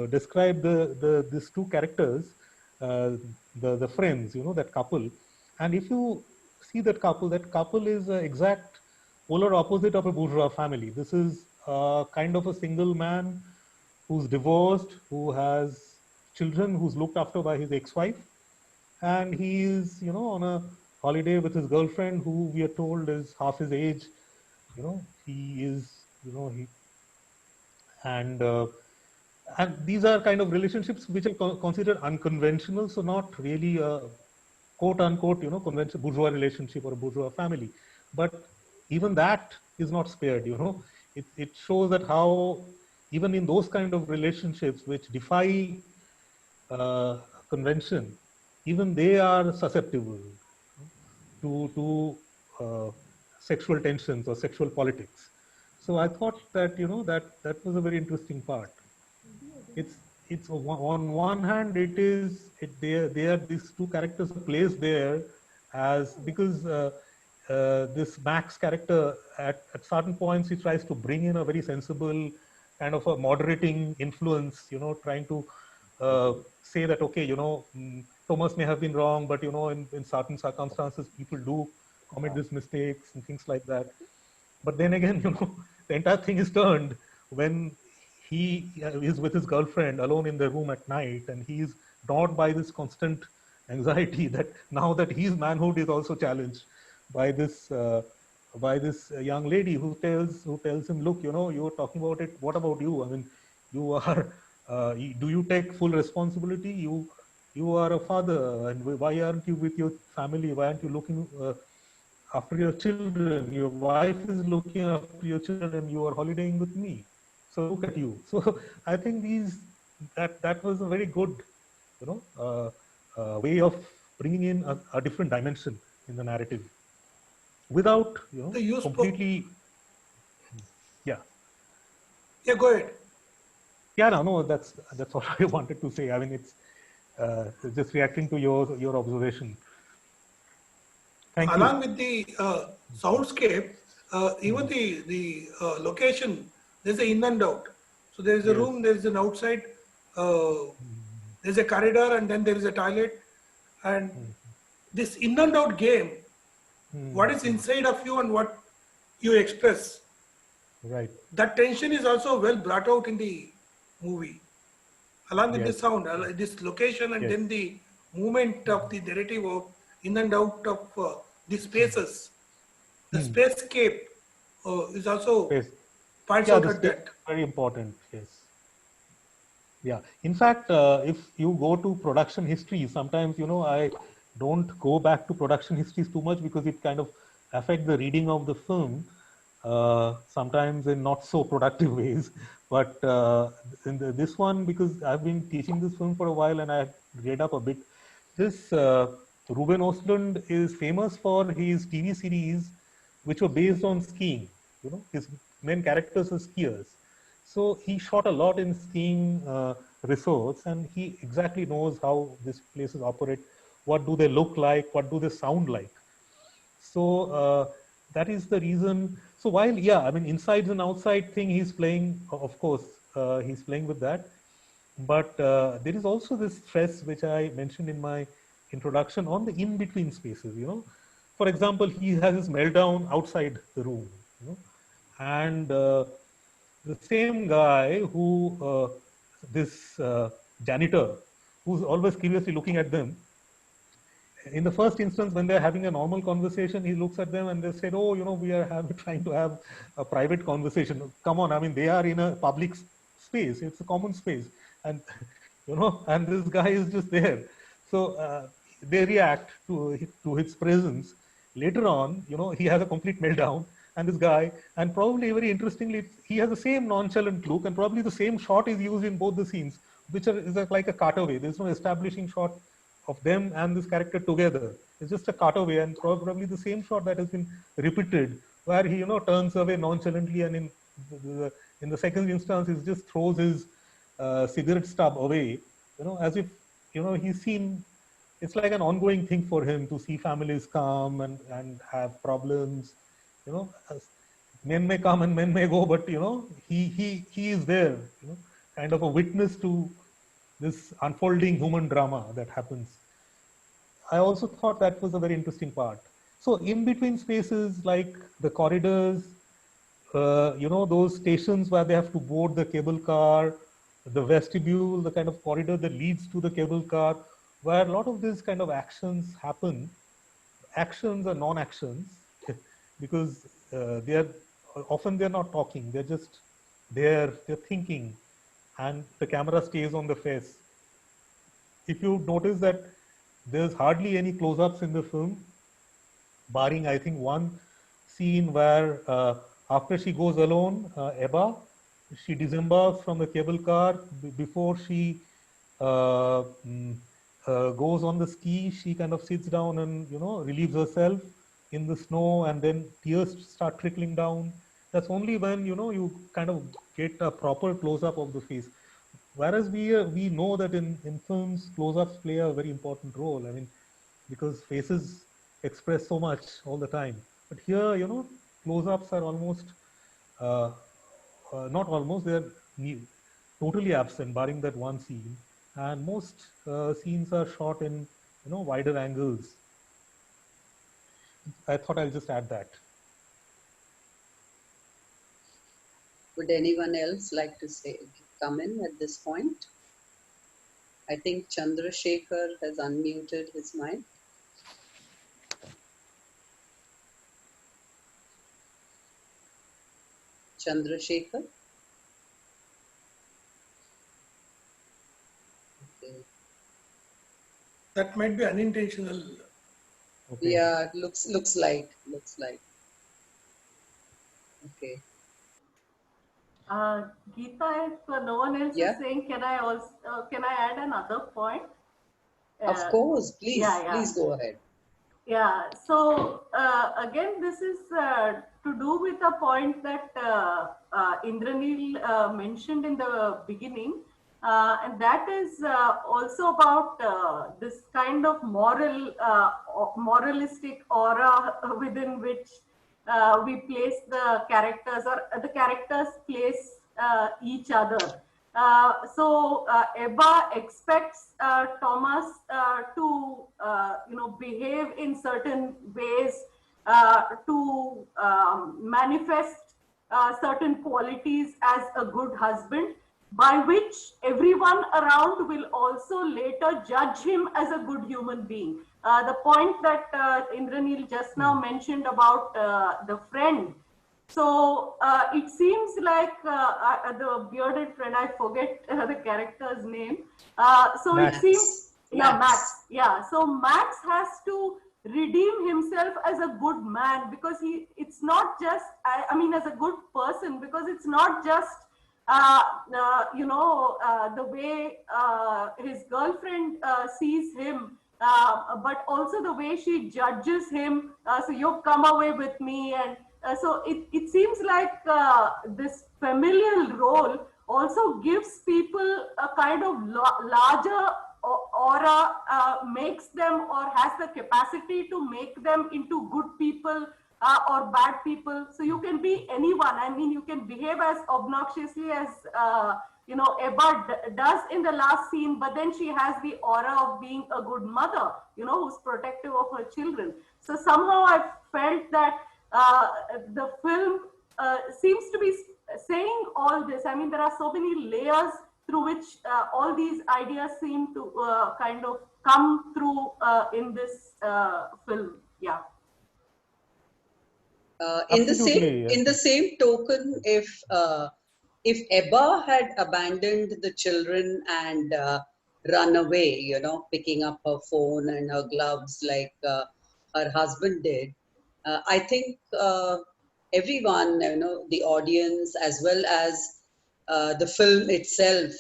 describe these two characters, the friends, that couple, and if you see that couple is exact polar opposite of a bourgeois family. This is kind of a single man who's divorced, who has children, who's looked after by his ex-wife, and he is, on a holiday with his girlfriend, who we are told is half his age. He is, he and these are kind of relationships which are considered unconventional, so not really a quote unquote, conventional bourgeois relationship or a bourgeois family. But even that is not spared. It shows that how even in those kind of relationships which defy convention, even they are susceptible to sexual tensions or sexual politics. So I thought that that was a very interesting part. It's on one hand they are these two characters are placed there as because this Max character at certain points he tries to bring in a very sensible kind of a moderating influence, trying to say that okay, Thomas may have been wrong, but in certain circumstances people do commit these mistakes and things like that. But then again, the entire thing is turned when he is with his girlfriend alone in the room at night, and he is gnawed by this constant anxiety that now that his manhood is also challenged by this young lady who tells him, look, you're talking about it. What about you? I mean, you are. Do you take full responsibility? You are a father, and why aren't you with your family? Why aren't you looking after your children? Your wife is looking after your children, and you are holidaying with me. So look at you. So I think that was a very good, way of bringing in a different dimension in the narrative, without completely. Yeah. Yeah, go ahead. Yeah, no, that's all I wanted to say. I mean, it's just reacting to your observation. Thank Along you. with the soundscape, even the location, there's an in and out. So there is a room, there is an outside, there's a corridor, and then there is a toilet. And this in and out game, what is inside of you and what you express, right? That tension is also well brought out in the movie. Along with the sound, this location, and then the movement of the narrative of in and out of the spaces. The spacescape is also points out at that. Very important, yes. Yeah. In fact, if you go to production history, sometimes, I don't go back to production histories too much because it kind of affects the reading of the film, sometimes in not so productive ways. But in this one, because I've been teaching this film for a while and I've read up a bit, this Ruben Östlund is famous for his TV series, which were based on skiing. His main characters are skiers. So he shot a lot in skiing resorts, and he exactly knows how these places operate. What do they look like? What do they sound like? So that is the reason. So while, I mean, inside and outside thing, he's playing, of course, he's playing with that. But there is also this stress, which I mentioned in my introduction on the in-between spaces, you know. For example, he has his meltdown outside the room, you know, and the same guy who, this janitor, who's always curiously looking at them, in the first instance, when they're having a normal conversation, he looks at them and they said, oh, you know, we are trying to have a private conversation. Come on, I mean, they are in a public space. It's a common space. And, you know, and this guy is just there. So they react to his presence. Later on, you know, he has a complete meltdown. And this guy, and probably very interestingly, he has the same nonchalant look, and probably the same shot is used in both the scenes, which is like a cutaway. There's no establishing shot of them and this character together. It's just a cutaway, and probably the same shot that has been repeated, where he, you know, turns away nonchalantly, and in the second instance, he just throws his cigarette stub away, you know, as if, you know, he's seen. It's like an ongoing thing for him to see families come and have problems, you know. Men may come and men may go, but, you know, he is there, you know, kind of a witness to this unfolding human drama that happens. I also thought that was a very interesting part. So in between spaces like the corridors, you know, those stations where they have to board the cable car, the vestibule, the kind of corridor that leads to the cable car, where a lot of these kind of actions happen, actions or non-actions, because they're not talking, they're just there, they're thinking, and the camera stays on the face. If you notice that there's hardly any close-ups in the film, barring, I think, one scene where after she goes alone, Ebba, she disembarks from the cable car. Before she goes on the ski, she kind of sits down and, you know, relieves herself in the snow, and then tears start trickling down. That's only when, you know, you kind of get a proper close-up of the face. Whereas we know that in films, close-ups play a very important role. I mean, because faces express so much all the time. But here, you know, close-ups are almost, not almost, they're totally absent, barring that one scene. And most scenes are shot in, you know, wider angles. I thought I'll just add that. Would anyone else like to come in at this point? I think Chandrasekhar has unmuted his mic. Chandrasekhar? Okay. That might be unintentional. Okay. Yeah, looks like. Okay. Geeta, if no one else is saying, can I add another point? Of course, please, please go ahead. Yeah, so again, this is to do with a point that Indranil mentioned in the beginning, and that is also about this kind of moralistic aura within which we place the characters, or the characters place each other. So Ebba expects Thomas to behave in certain ways, to manifest certain qualities as a good husband, by which everyone around will also later judge him as a good human being. The point that Indranil just now mentioned about the friend. So it seems like the bearded friend, I forget the character's name. So Max. It seems, Max. Yeah, so Max has to redeem himself as a good man, because it's not just, I mean, as a good person, because it's not just, the way his girlfriend sees him, but also the way she judges him. So you come away with me, and so it seems like this familial role also gives people a kind of larger aura, makes them, or has the capacity to make them into good people or bad people. So you can be anyone. I mean, you can behave as obnoxiously as Ebba does in the last scene, but then she has the aura of being a good mother, who's protective of her children. So somehow I felt that the film seems to be saying all this. I mean, there are so many layers through which all these ideas seem to kind of come through in this film. Yeah. In the same token, if Ebba had abandoned the children and run away, picking up her phone and her gloves like her husband did, I think everyone, the audience as well as the film itself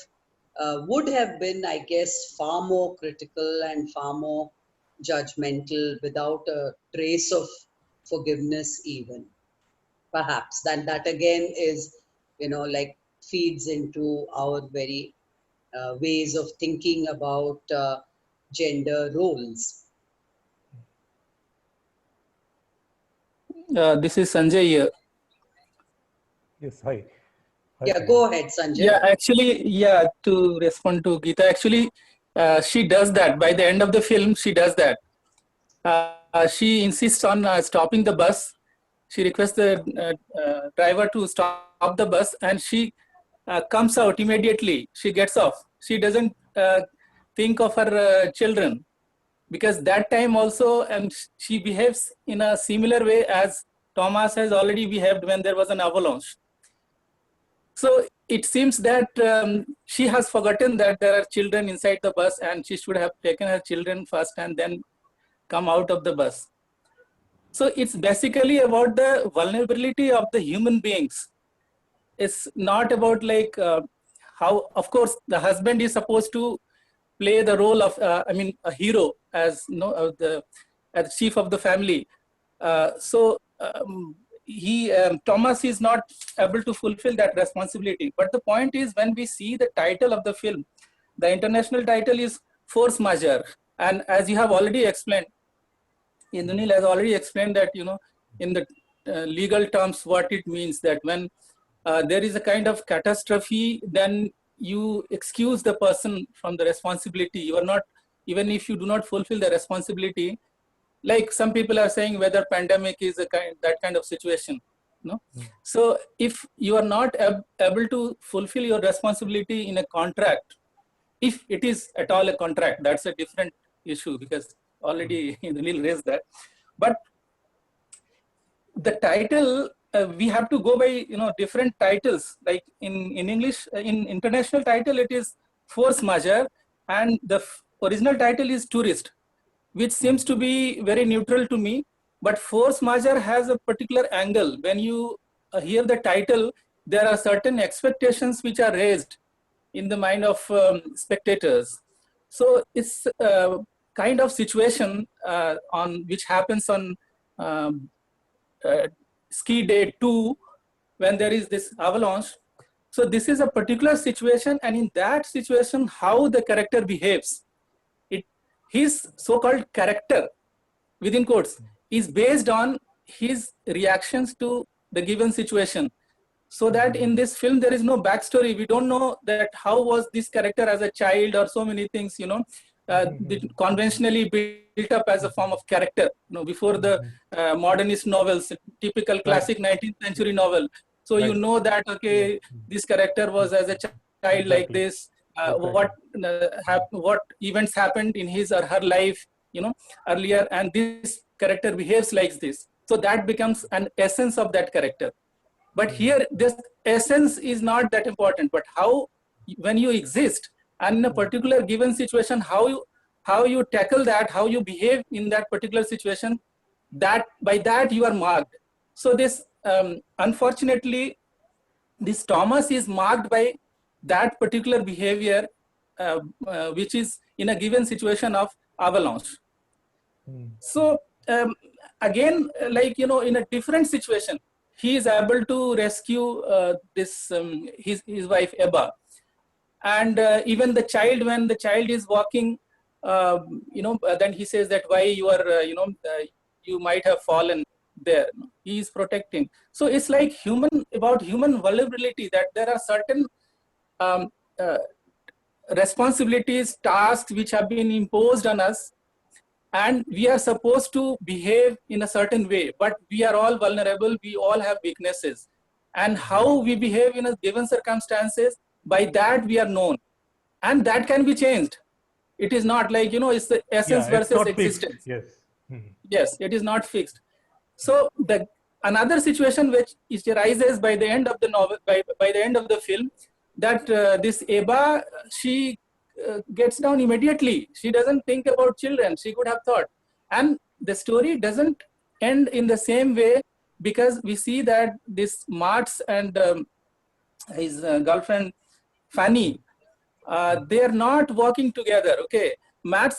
would have been, I guess, far more critical and far more judgmental without a trace of forgiveness even. Perhaps that again is, like feeds into our very ways of thinking about gender roles. This is Sanjay here. Yes, hi. Yeah, go ahead, Sanjay. Yeah, actually, to respond to Geeta, actually, she does that. By the end of the film, she does that. She insists on stopping the bus. She requests the driver to stop the bus, and she comes out immediately. She gets off. She doesn't think of her children, because that time also she behaves in a similar way as Thomas has already behaved when there was an avalanche. So it seems that she has forgotten that there are children inside the bus, and she should have taken her children first and then come out of the bus. So it's basically about the vulnerability of the human beings. It's not about like how, of course, the husband is supposed to play the role of, a hero as as chief of the family. Thomas is not able to fulfill that responsibility. But the point is, when we see the title of the film, the international title is Force Majeure. And as you have already explained, Indranil has already explained that, in the legal terms, what it means, that when there is a kind of catastrophe, then you excuse the person from the responsibility. You are not, even if you do not fulfill the responsibility, like some people are saying whether pandemic is that kind of situation. So if you are not able to fulfill your responsibility in a contract, if it is at all a contract, that's a different issue, because already Indranil raised that. But the title, we have to go by different titles. Like in English, in international title, it is Force Majeure, and the original title is Tourist, which seems to be very neutral to me. But Force Majeure has a particular angle. When you hear the title, there are certain expectations which are raised in the mind of spectators. So it's a kind of situation on which happens on ski day 2, when there is this avalanche. So this is a particular situation, and in that situation, how the character behaves, his so-called character, within quotes, is based on his reactions to the given situation. So that in this film, there is no backstory. We don't know that how was this character as a child, or so many things, conventionally built up as a form of character, before the modernist novels, typical classic 19th century novel. So you know that, okay, this character was as a child like this, what events happened in his or her life, earlier, and this character behaves like this. So that becomes an essence of that character. But here, this essence is not that important, but how, when you exist, and in a particular given situation, how you tackle that, how you behave in that particular situation, that by that you are marked. So this, unfortunately, this Thomas is marked by that particular behavior, which is in a given situation of avalanche. So again, like, in a different situation, he is able to rescue his wife Ebba. And even the child, when the child is walking, then he says that why you are, you might have fallen there. He is protecting. So it's like about human vulnerability, that there are certain responsibilities, tasks which have been imposed on us, and we are supposed to behave in a certain way, but we are all vulnerable, we all have weaknesses. And how we behave in a given circumstances, by that we are known. And that can be changed. It is not like, it's the essence versus existence. Yes. Yes, it is not fixed. So another situation which arises by the end of the novel, by the end of the film, that this Eba, she gets down immediately. She doesn't think about children. She could have thought. And the story doesn't end in the same way, because we see that this Martz and his girlfriend Fanny, they are not working together. Okay,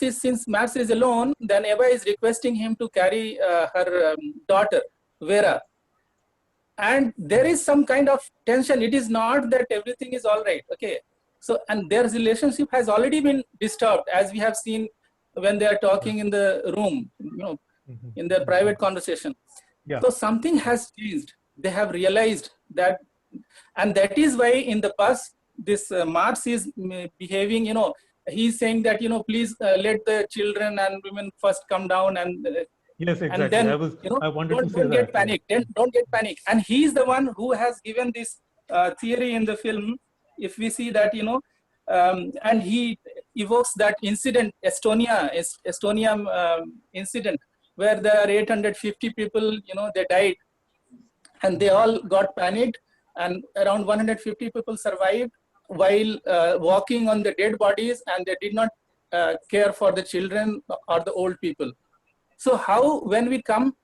since Martz is alone, then Eva is requesting him to carry her daughter Vera, and there is some kind of tension. It is not that everything is all right. Okay, so and their relationship has already been disturbed, as we have seen when they are talking in the room, in their private conversation. Yeah. So something has changed. They have realized that, and that is why in the past this Martz is behaving, he's saying that, please let the children and women first come down, and yes, exactly. And then, I wanted to say don't get panic. Don't get panic. And he's the one who has given this theory in the film. If we see that, and he evokes that incident, Estonia incident, where there are 850 people, they died, and they all got panicked, and around 150 people survived while walking on the dead bodies, and they did not care for the children or the old people. So how, when we come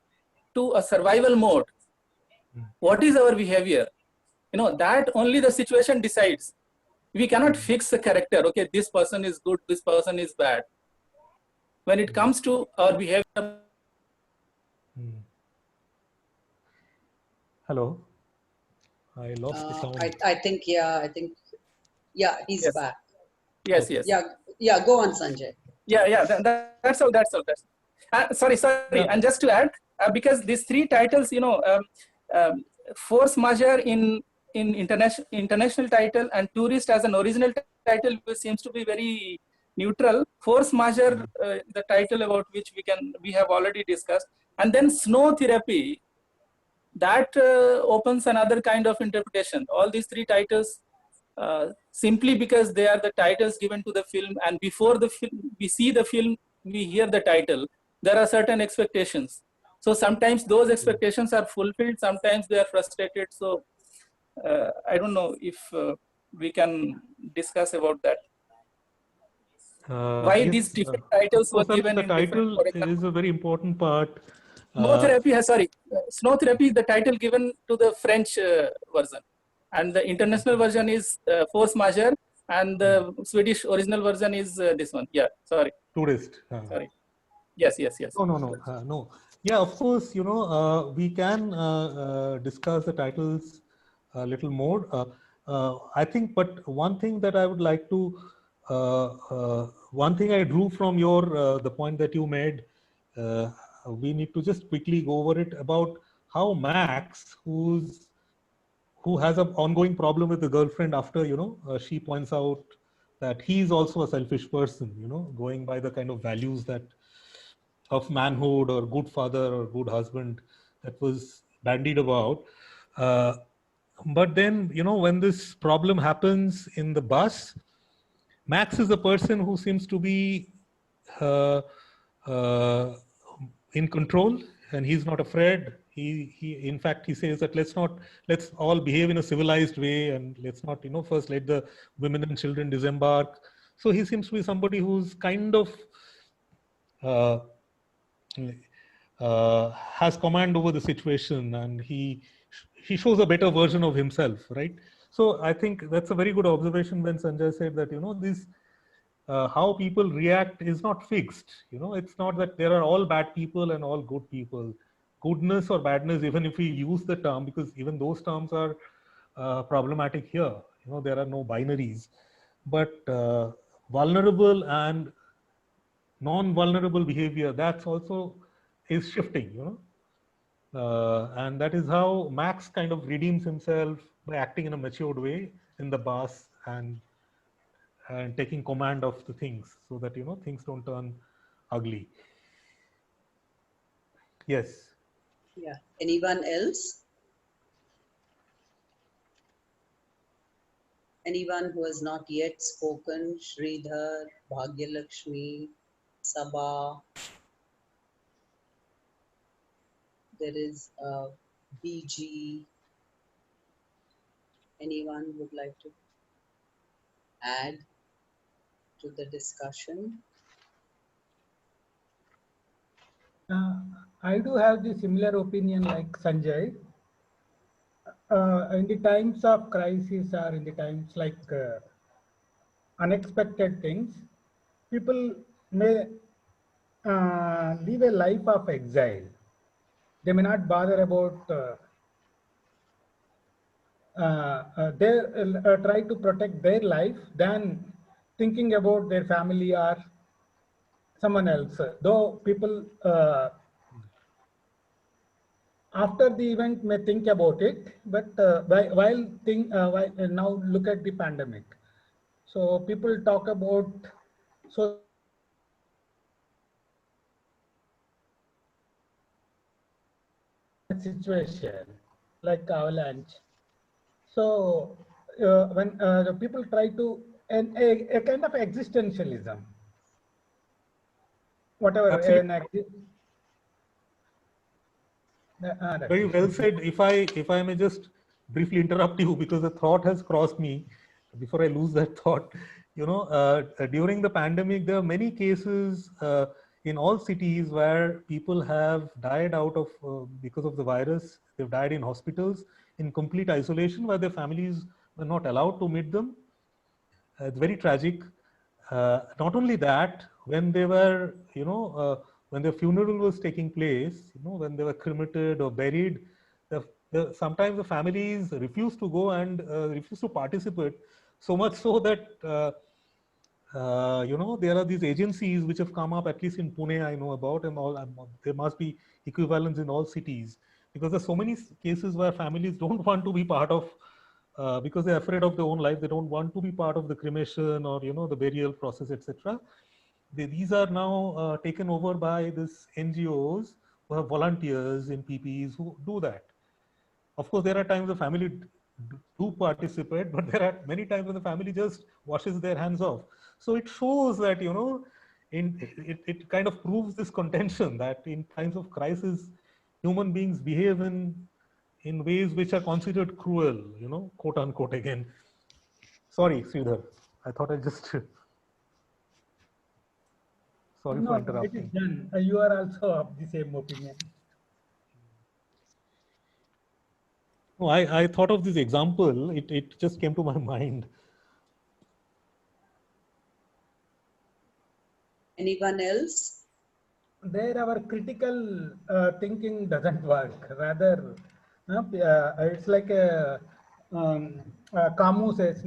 to a survival mode, what is our behavior? That only the situation decides. We cannot fix the character. Okay, this person is good, this person is bad. When it comes to our behavior. Hello. I lost the sound. I think, yeah, he's Yes. back. Yes, yes. Yeah, go on, Sanjay. Yeah, that's all. Sorry. Yeah. And just to add, because these three titles, force majeure in international title, and tourist as an original title, which seems to be very neutral. Force majeure, the title about which we have already discussed, and then snow therapy, that opens another kind of interpretation. All these three titles, simply because they are the titles given to the film, and before the film, we see the film, we hear the title, there are certain expectations. So sometimes those expectations are fulfilled, sometimes they are frustrated. So I don't know if we can discuss about that. Why yes, these different titles were given. The title is a very important part. Snow therapy is the title given to the French version, and the international version is force majeure, and the Swedish original version is this one. Yeah, sorry. Tourist. Sorry. Yes. No. Yeah, of course, we can discuss the titles a little more. I think, but one thing that I would like to, one thing I drew from the point that you made, we need to just quickly go over it, about how Max, who has an ongoing problem with the girlfriend after, she points out that he's also a selfish person, going by the kind of values that of manhood or good father or good husband that was bandied about. But then, when this problem happens in the bus, Max is the person who seems to be in control, and he's not afraid. He in fact, he says that let's all behave in a civilized way, and let's not, first let the women and children disembark. So he seems to be somebody who's kind of has command over the situation, and he shows a better version of himself, right? So I think that's a very good observation when Sanjay said that, this how people react is not fixed. It's not that there are all bad people and all good people. Goodness or badness, even if we use the term, because even those terms are problematic here. There are no binaries. But vulnerable and non-vulnerable behavior, that's also is shifting, and that is how Max kind of redeems himself by acting in a matured way in the bus, and and taking command of the things so that, things don't turn ugly. Yes. Yeah. Anyone else? Anyone who has not yet spoken? Sridhar, Bhagyalakshmi, Sabha. There is BG. Anyone would like to add to the discussion? I do have the similar opinion like Sanjay. In the times of crisis or in the times like unexpected things, people may live a life of exile. They may not bother about they try to protect their life than thinking about their family or someone else. Though people after the event may think about it, but while now look at the pandemic. So people talk about situation like avalanche. So when the people try to a kind of existentialism, whatever. Absolutely. Very well said. If I may just briefly interrupt you, because a thought has crossed me before I lose that thought. During the pandemic, there are many cases in all cities where people have died out of because of the virus. They've died in hospitals in complete isolation, where their families were not allowed to meet them. It's very tragic. Not only that, when they were, when their funeral was taking place, when they were cremated or buried, sometimes the families refused to go and refused to participate. So much so that, there are these agencies which have come up, at least in Pune, I know about, and all. There must be equivalents in all cities, because there's so many cases where families don't want to be part of, because they're afraid of their own life. They don't want to be part of the cremation or, the burial process, etc. These are now taken over by these NGOs who have volunteers in PPEs who do that. Of course, there are times the family do participate, but there are many times when the family just washes their hands off. So it shows that, it kind of proves this contention that in times of crisis, human beings behave in ways which are considered cruel, quote unquote again. Sorry, Sridhar. I thought I just... Sorry for interrupting. It is done. You are also of the same opinion. No, I thought of this example. It just came to my mind. Anyone else? There our critical thinking doesn't work. Rather, it's like Camus says,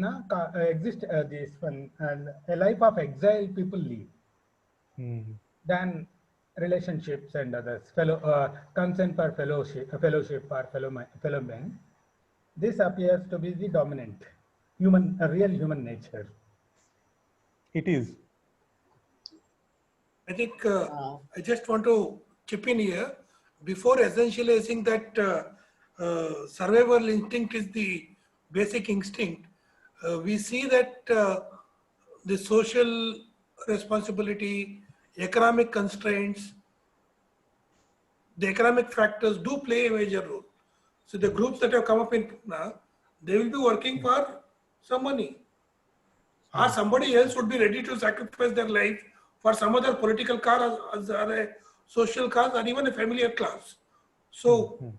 this one, and a life of exile people live. Than relationships and others, consent for fellowship or fellow men. This appears to be the dominant real human nature. It is. I think I just want to chip in here before essentializing that survival instinct is the basic instinct. We see that the social responsibility, economic constraints, the economic factors do play a major role. So the groups that have come up in Pune, they will be working for some money. Or somebody else would be ready to sacrifice their life for some other political cause or a social cause or even a familiar cause. So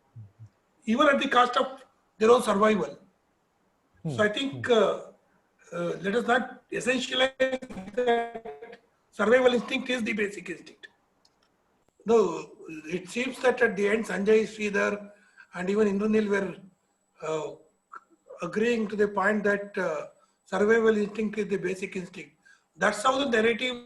even at the cost of their own survival. So I think let us not essentialize that survival instinct is the basic instinct. No, it seems that at the end Sanjay, Sridhar and even Indranil were agreeing to the point that survival instinct is the basic instinct. That's how the narrative,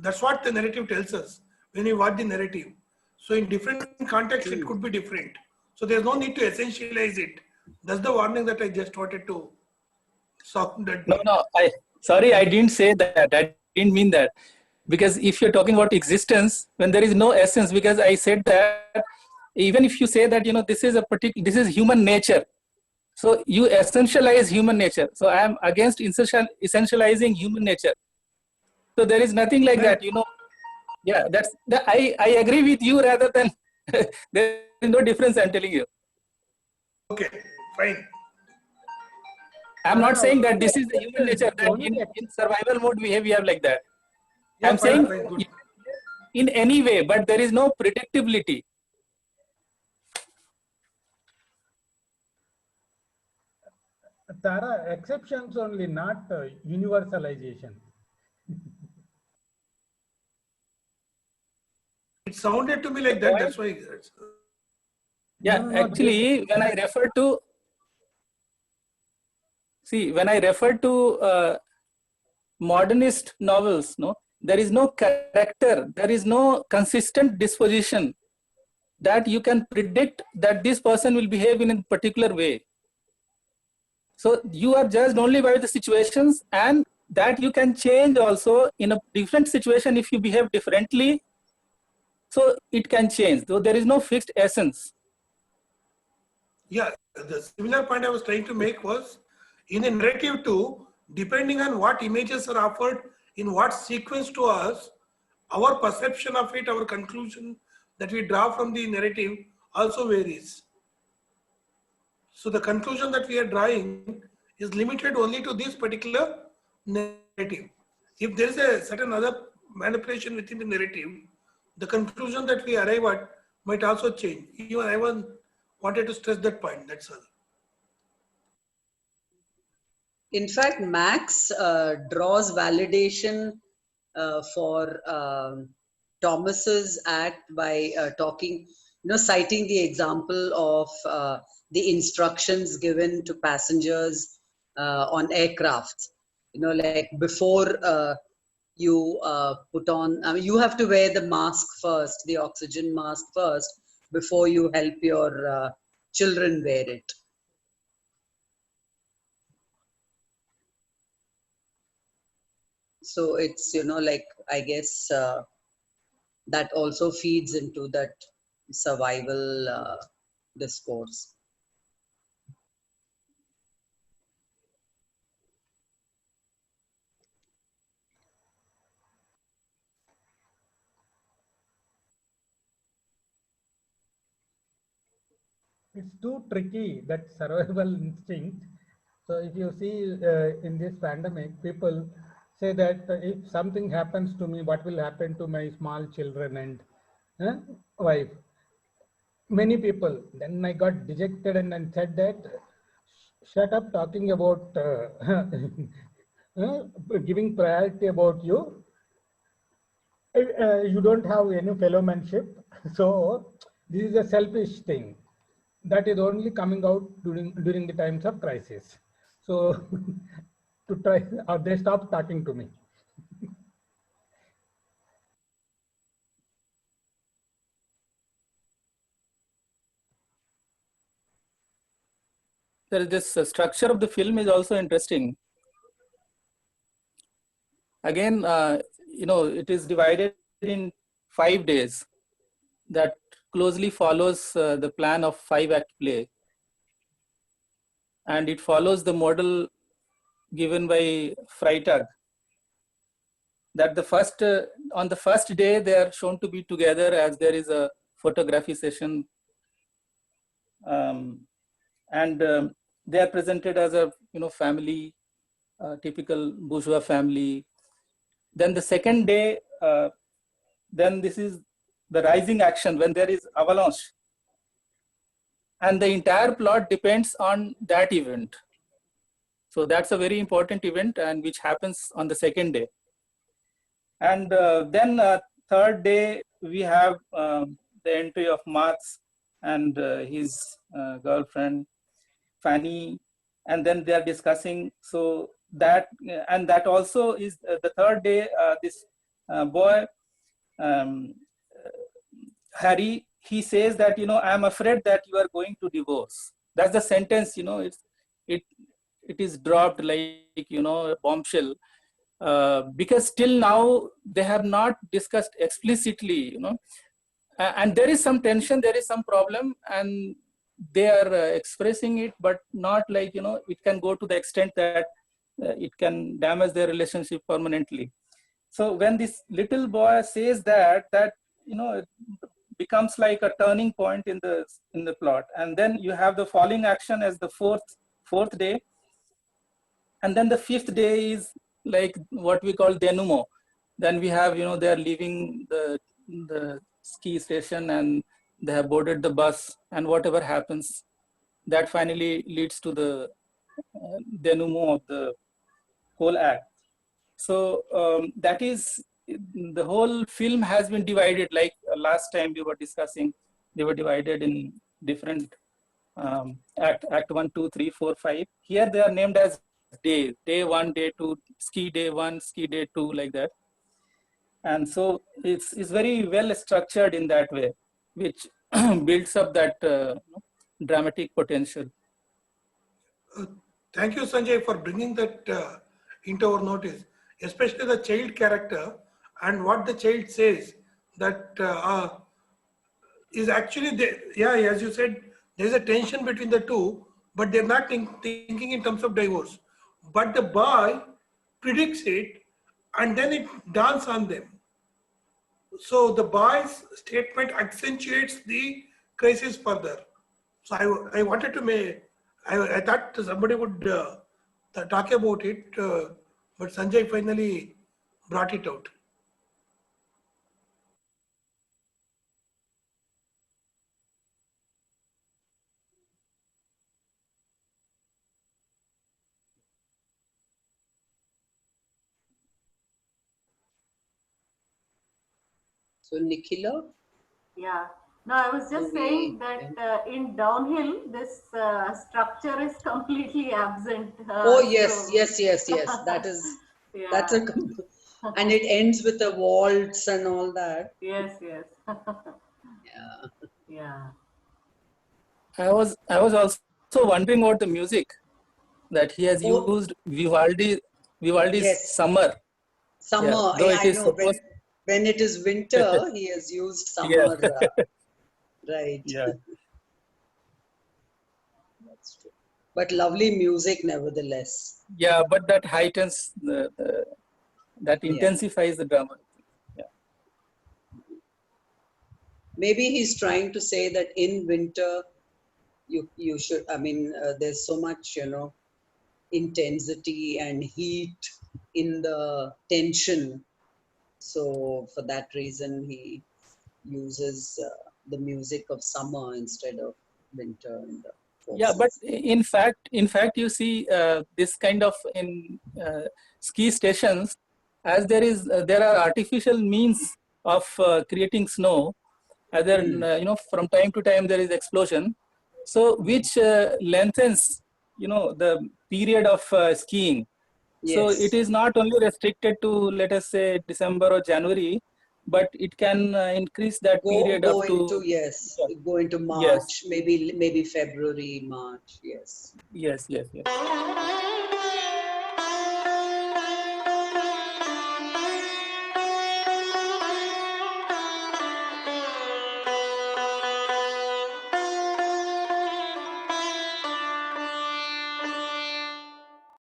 that's what the narrative tells us when we watch the narrative. So in different contexts, it could be different. So there's no need to essentialize it. That's the warning that I just wanted to No, sorry, I didn't say that. I didn't mean that. Because if you're talking about existence, when there is no essence, because I said that even if you say that, this is human nature. So you essentialize human nature. So I am against essentializing human nature. So there is nothing like that, Yeah, I agree with you rather than there is no difference, I'm telling you. Okay, fine. I'm not saying that this is the human nature, that in survival mode we have like that. Yeah, I'm fine, saying good. in any way, but there is no predictability. Tara, exceptions only, not universalization. It sounded to me like that, that's why. Yeah, No, actually, when I refer to, when I refer to modernist novels, there is no character, there is no consistent disposition that you can predict that this person will behave in a particular way. So you are judged only by the situations, and that you can change also in a different situation if you behave differently. So it can change, though there is no fixed essence. Yeah, the similar point I was trying to make was, in a narrative too, depending on what images are offered in what sequence to us, our perception of it, our conclusion that we draw from the narrative also varies. So the conclusion that we are drawing is limited only to this particular narrative. If there is a certain other manipulation within the narrative, the conclusion that we arrive at might also change. Even I wanted to stress that point, that's all. In fact, Max draws validation for Thomas's act by citing the example of the instructions given to passengers on aircrafts. Like before you put on, you have to wear the mask first, the oxygen mask first, before you help your children wear it. So it's, I guess that also feeds into that survival discourse. It's too tricky, that survival instinct. So if you see in this pandemic, people say that if something happens to me, what will happen to my small children and wife? Many people. Then I got dejected and then said that, shut up talking about giving priority about you. You don't have any fellowmanship. So this is a selfish thing that is only coming out during the times of crisis. So to try, or they stop talking to me. This structure of the film is also interesting. Again, it is divided in 5 days that closely follows the plan of 5-act play. And it follows the model given by Freytag, that on the first day they are shown to be together as there is a photography session, and they are presented as a family, typical bourgeois family. Then the second day, then this is the rising action when there is avalanche, and the entire plot depends on that event. So that's a very important event, and which happens on the second day. And then third day we have the entry of Marx and his girlfriend Fanny, and then they are discussing. So that also is the third day. This boy Harry, he says that I am afraid that you are going to divorce. That's the sentence. it is dropped like, you know, a bombshell, because till now they have not discussed explicitly, you know, and there is some tension, there is some problem, and they are expressing it, but not like, you know, it can go to the extent that it can damage their relationship permanently. So when this little boy says that, you know, it becomes like a turning point in the plot. And then you have the falling action as the fourth day, and then the fifth day is like what we call denouement. Then we have, you know, they are leaving the ski station and they have boarded the bus, and whatever happens, that finally leads to the denouement of the whole act. So that is, the whole film has been divided, like last time we were discussing, they were divided in different act 1, 2, 3, 4, 5. Here they are named as day 1, day 2, ski day 1, ski day 2, like that. And so it's very well structured in that way, which builds up that dramatic potential. Thank you, Sanjay, for bringing that into our notice, especially the child character and what the child says, that is actually, yeah, as you said, there's a tension between the two, but they're not thinking in terms of divorce. But the boy predicts it, and then it dawns on them. So the boy's statement accentuates the crisis further. So I wanted to make, I thought somebody would talk about it, but Sanjay finally brought it out. So Nikhila? Yeah. No, I was just saying that in downhill, this structure is completely absent. Oh yes, so... yes. That is, yeah. That's a, and it ends with a waltz and all that. Yes. Yeah. I was also wondering about the music, that he has used Vivaldi's yes. Summer. Summer, yeah, though it is supposed... when it is winter, he has used summer. Yeah. Right. Yeah. That's true. But lovely music nevertheless. Yeah, but that heightens that intensifies the drama. Yeah. Maybe he's trying to say that in winter, you should, I mean, there's so much, you know, intensity and heat in the tension. So for that reason, he uses the music of summer instead of winter. Yeah, but in fact, you see this kind of in ski stations, as there are artificial means of creating snow. Either you know, from time to time there is explosion, so which lengthens, you know, the period of skiing. Yes. So it is not only restricted to, let us say, December or January, but it can increase that period up to go into March, maybe February, March. Yes. Yes.